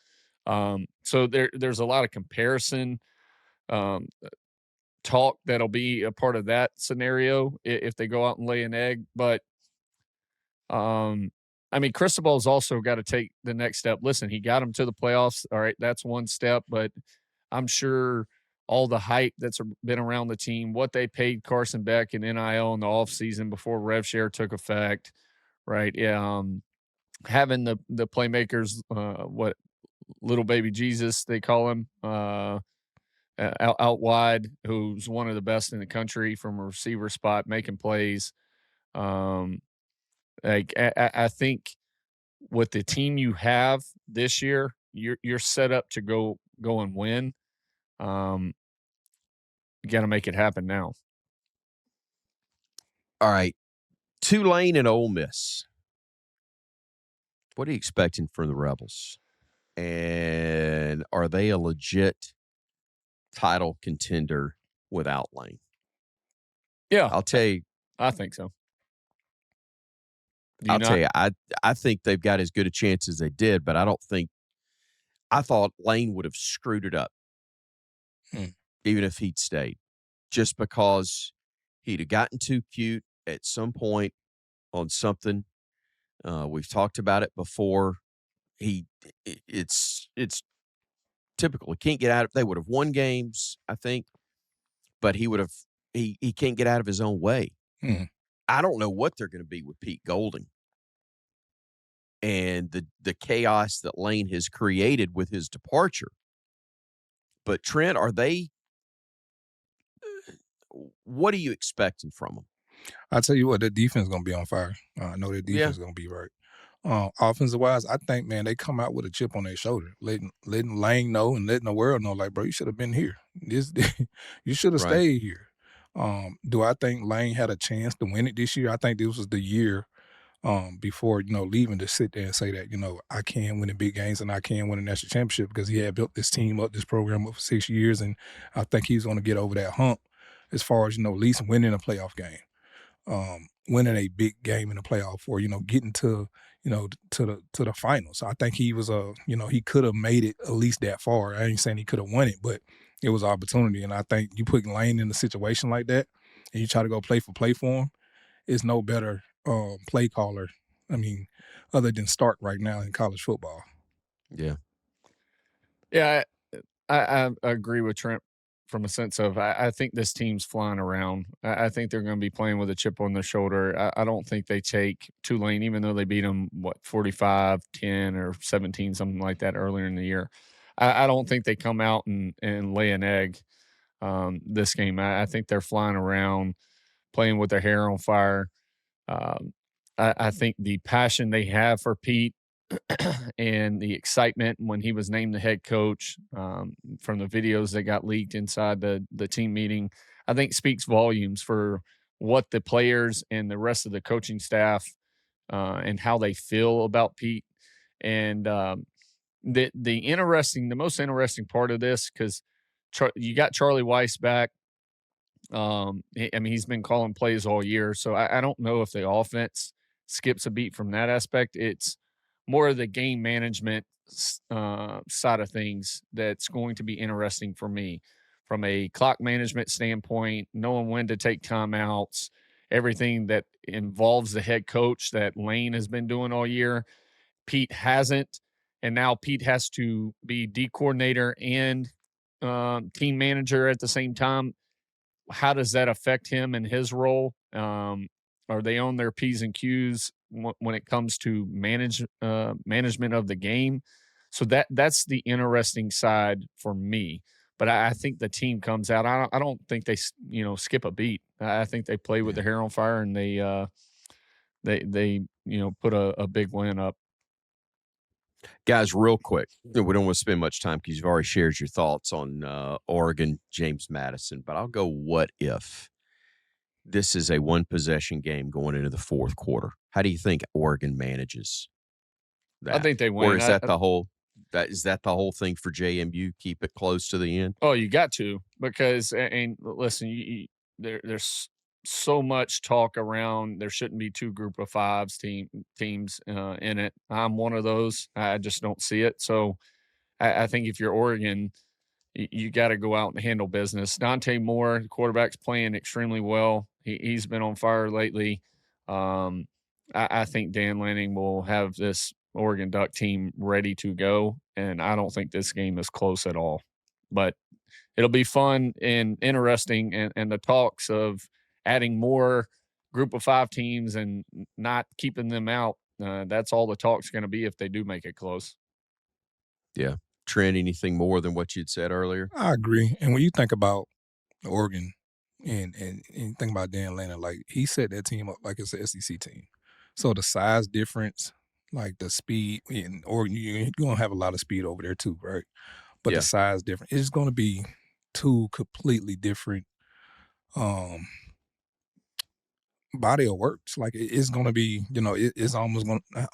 Speaker 3: blah. So there's a lot of comparison talk that'll be a part of that scenario if they go out and lay an egg. But, I mean, Cristobal's also got to take the next step. Listen, he got him to the playoffs. All right, that's one step, but I'm sure all the hype that's been around the team, what they paid Carson Beck in NIL in the offseason before rev share took effect, right? Having the playmakers, what little baby Jesus they call him, out wide, who's one of the best in the country from a receiver spot, making plays. Um, I think with the team you have this year, you're set up to go and win. You got to make it happen now.
Speaker 1: All right. Tulane and Ole Miss. What are you expecting from the Rebels? And are they a legit title contender without Lane?
Speaker 3: Yeah,
Speaker 1: I'll tell you.
Speaker 3: I think so.
Speaker 1: I'll tell you, I think they've got as good a chance as they did, but I thought Lane would have screwed it up, even if he'd stayed, just because he'd have gotten too cute at some point on something. We've talked about it before. It's typical. He can't get out of. They would have won games, I think, but he can't get out of his own way. I don't know what they're going to be with Pete Golding and the chaos that Lane has created with his departure. But Trent, what are you expecting from them?
Speaker 2: I'll tell you what, their defense is going to be on fire. I know their defense is going to be right. Offensive wise, I think, man, they come out with a chip on their shoulder, letting Lane know and letting the world know, like, bro, you should have been here. You should have stayed here. Do I think Lane had a chance to win it this year? I think this was the year before, leaving to sit there and say that, I can win the big games and I can win a national championship, because he had built this team up, this program up for 6 years, and I think he's going to get over that hump as far as, at least winning a playoff game. Winning a big game in the playoff, or getting to the finals. So I think he was he could have made it at least that far. I ain't saying he could have won it, but it was an opportunity. And I think you put Lane in a situation like that, and you try to go play for him, is no better play caller. I mean, other than Stark right now in college football.
Speaker 1: Yeah,
Speaker 3: I agree with Trent. From a sense of, I think this team's flying around. I think they're going to be playing with a chip on their shoulder. I don't think they take Tulane, even though they beat them, 45-10 or 17, something like that earlier in the year. I don't think they come out and lay an egg this game. I think they're flying around, playing with their hair on fire. I think the passion they have for Pete and the excitement when he was named the head coach, from the videos that got leaked inside the team meeting, I think speaks volumes for what the players and the rest of the coaching staff and how they feel about Pete. And the most interesting part of this, because you got Charlie Weiss back. He's been calling plays all year, so I don't know if the offense skips a beat from that aspect. It's more of the game management side of things that's going to be interesting for me, from a clock management standpoint, knowing when to take timeouts, everything that involves the head coach that Lane has been doing all year. Pete hasn't, and now Pete has to be D coordinator and team manager at the same time. How does that affect him and his role? Are they on their P's and Q's when it comes to management of the game? So that's the interesting side for me. But I think the team comes out. I don't think they skip a beat. I think they play with their hair on fire, and they put a big win up.
Speaker 1: guys, real quick. We don't want to spend much time because you've already shared your thoughts on Oregon, James Madison. But I'll go, what if this is a one-possession game going into the fourth quarter? How do you think Oregon manages that?
Speaker 3: I think they win.
Speaker 1: Or is that the whole thing for JMU? Keep it close to the end?
Speaker 3: Oh, you got to, because, and listen, there's so much talk around there shouldn't be two group of fives teams in it. I'm one of those. I just don't see it. So I think if you're Oregon, you got to go out and handle business. Dante Moore, the quarterback's playing extremely well. He's been on fire lately. I think Dan Lanning will have this Oregon Duck team ready to go, and I don't think this game is close at all. But it'll be fun and interesting, and the talks of adding more group of 5 teams and not keeping them out. That's all the talk's going to be if they do make it close.
Speaker 1: Yeah. Trent, anything more than what you'd said earlier?
Speaker 2: I agree. And when you think about Oregon and you think about Dan Lannon, like he set that team up like it's an SEC team. So the size difference, like the speed in Oregon, you're going to have a lot of speed over there too, right? But
Speaker 1: Yeah.
Speaker 2: the size difference, it's going to be two completely different body of works. Like it's going to be, it's almost going to,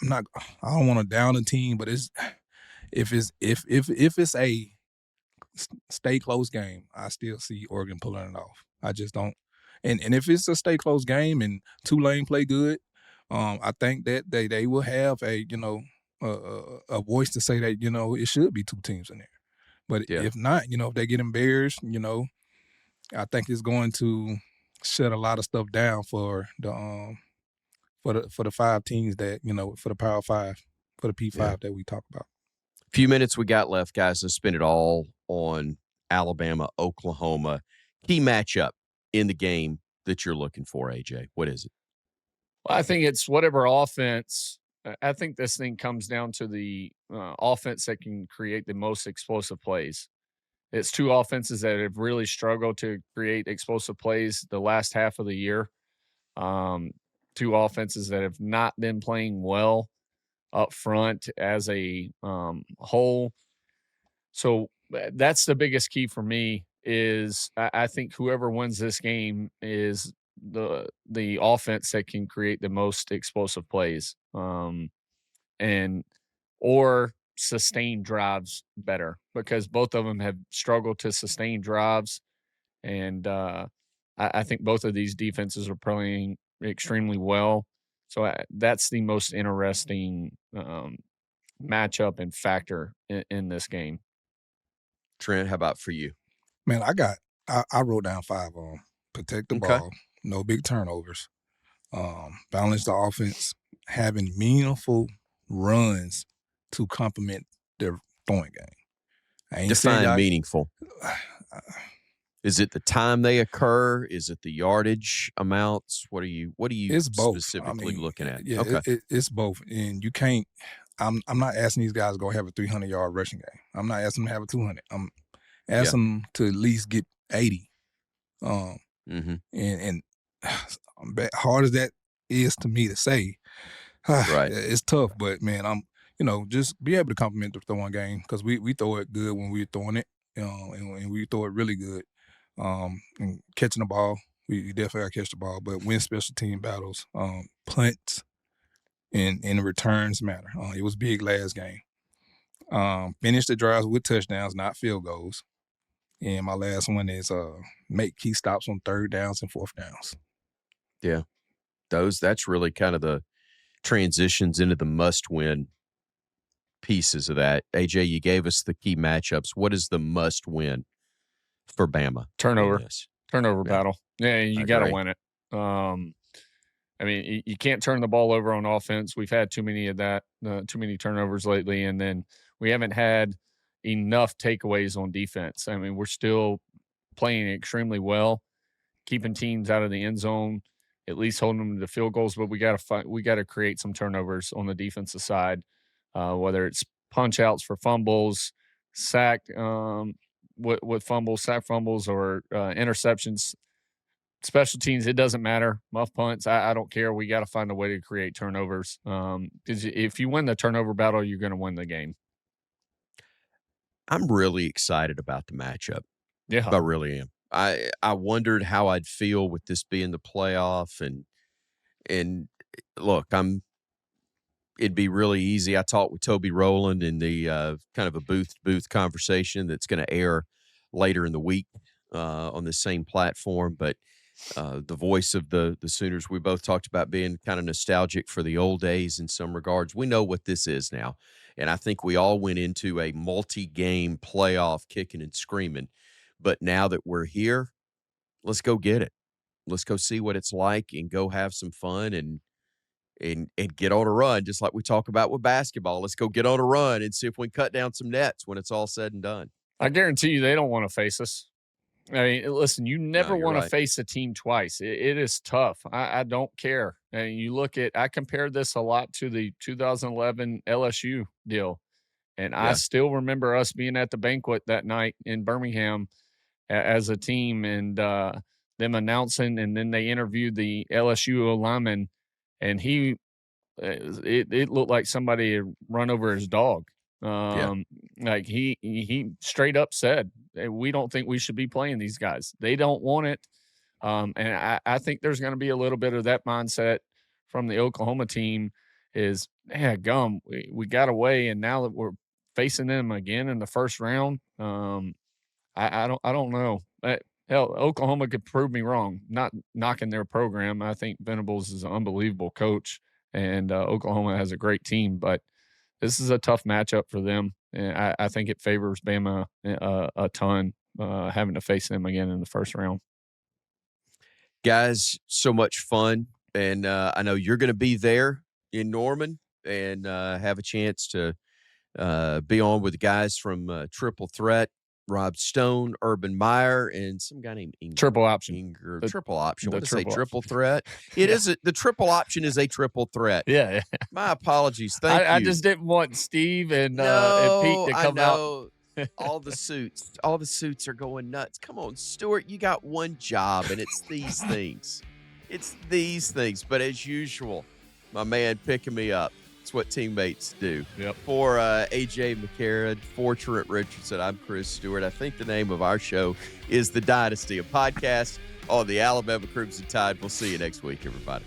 Speaker 2: I don't want to down the team, but if it's a stay close game, I still see Oregon pulling it off. I just don't. And if it's a stay close game and Tulane play good, I think that they will have a voice to say that it should be 2 teams in there. But if not, if they get embarrassed, I think it's going to shut a lot of stuff down for the 5 teams that for the Power 5, for the P5 that we talk about.
Speaker 1: Few minutes we got left, guys. Let's spend it all on Alabama, Oklahoma. Key matchup in the game that you're looking for, AJ. What is it?
Speaker 3: Well, I think it's whatever offense. I think this thing comes down to the offense that can create the most explosive plays. It's 2 offenses that have really struggled to create explosive plays the last half of the year. 2 offenses that have not been playing well up front as a whole. So that's the biggest key for me is I think whoever wins this game is the offense that can create the most explosive plays or sustain drives better, because both of them have struggled to sustain drives. And I think both of these defenses are playing extremely well. So that's the most interesting matchup and factor in this game.
Speaker 1: Trent, how about for you?
Speaker 2: Man, I wrote down 5 on them. Protect the ball, no big turnovers, balance the offense, having meaningful runs to complement their throwing game.
Speaker 1: Define meaningful. Is it the time they occur? Is it the yardage amounts? What are you
Speaker 2: it's
Speaker 1: specifically looking at?
Speaker 2: Yeah, it's both. And you can't I'm not asking these guys to go have a 300-yard rushing game. I'm not asking them to have a 200. I'm asking them to at least get 80. And hard as that is to me to say,
Speaker 1: right,
Speaker 2: it's tough. But man, I'm just be able to complement the throwing game, because we throw it good when we're throwing it, and we throw it really good. And catching the ball, we definitely got to catch the ball, but win special team battles, punts, and returns matter. It was big last game. Finish the drives with touchdowns, not field goals. And my last one is make key stops on 3rd downs and 4th downs.
Speaker 1: Yeah, that's really kind of the transitions into the must-win pieces of that. AJ, you gave us the key matchups. What is the must-win for Bama?
Speaker 3: Turnover battle. Yeah, you got to win it. I mean, you can't turn the ball over on offense. We've had too many of that, too many turnovers lately, and then we haven't had enough takeaways on defense. I mean, we're still playing extremely well, keeping teams out of the end zone, at least holding them to field goals. But we got to create some turnovers on the defensive side, whether it's punch outs for fumbles, sack with fumbles, sack fumbles, or interceptions. Special teams, it doesn't matter. Muff punts, I don't care. We got to find a way to create turnovers. Because if you win the turnover battle, you're going to win the game.
Speaker 1: I'm really excited about the matchup.
Speaker 3: Yeah,
Speaker 1: I really am. I wondered how I'd feel with this being the playoff, and look, it'd be really easy. I talked with Toby Rowland in the kind of a booth conversation that's going to air later in the week on the same platform, but the voice of the Sooners, we both talked about being kind of nostalgic for the old days in some regards. We know what this is now, and I think we all went into a multi-game playoff kicking and screaming. But now that we're here, let's go get it. Let's go see what it's like and go have some fun and get on a run, just like we talk about with basketball. Let's go get on a run and see if we can cut down some nets when it's all said and done.
Speaker 3: I guarantee you they don't want to face us. I mean, listen, you never
Speaker 1: you're
Speaker 3: want to
Speaker 1: right.
Speaker 3: face a team twice. It is tough. I don't care. And you look at, I compared this a lot to the 2011 LSU deal. And I
Speaker 1: Yeah.
Speaker 3: still remember us being at the banquet that night in Birmingham as a team and them announcing, and then they interviewed the LSU lineman, and it looked like somebody had run over his dog. Like he straight up said, "Hey, we don't think we should be playing these guys. They don't want it." And I think there's going to be a little bit of that mindset from the Oklahoma team is, man, gum, we got away, and now that we're facing them again in the first round, I don't know. Hell, Oklahoma could prove me wrong. Not knocking their program. I think Venables is an unbelievable coach, and Oklahoma has a great team. But this is a tough matchup for them, and I think it favors Bama a ton, having to face them again in the first round.
Speaker 1: Guys, so much fun. And I know you're going to be there in Norman and have a chance to be on with the guys from Triple Threat, Rob Stone, Urban Meyer, and some guy named Inger.
Speaker 3: Triple option.
Speaker 1: Triple option. What to say?
Speaker 3: triple
Speaker 1: Triple threat. It is the triple option is a triple threat.
Speaker 3: Yeah.
Speaker 1: My apologies. Thank you.
Speaker 3: I just didn't want Steve and Pete to come out.
Speaker 1: All the suits are going nuts. Come on, Stewart, you got one job, and it's these things. It's these things. But as usual, my man picking me up. It's what teammates do.
Speaker 3: Yep.
Speaker 1: For AJ McCarron, for Trent Richardson, I'm Chris Stewart. I think the name of our show is The Dynasty, a podcast on the Alabama Crimson Tide. We'll see you next week, everybody.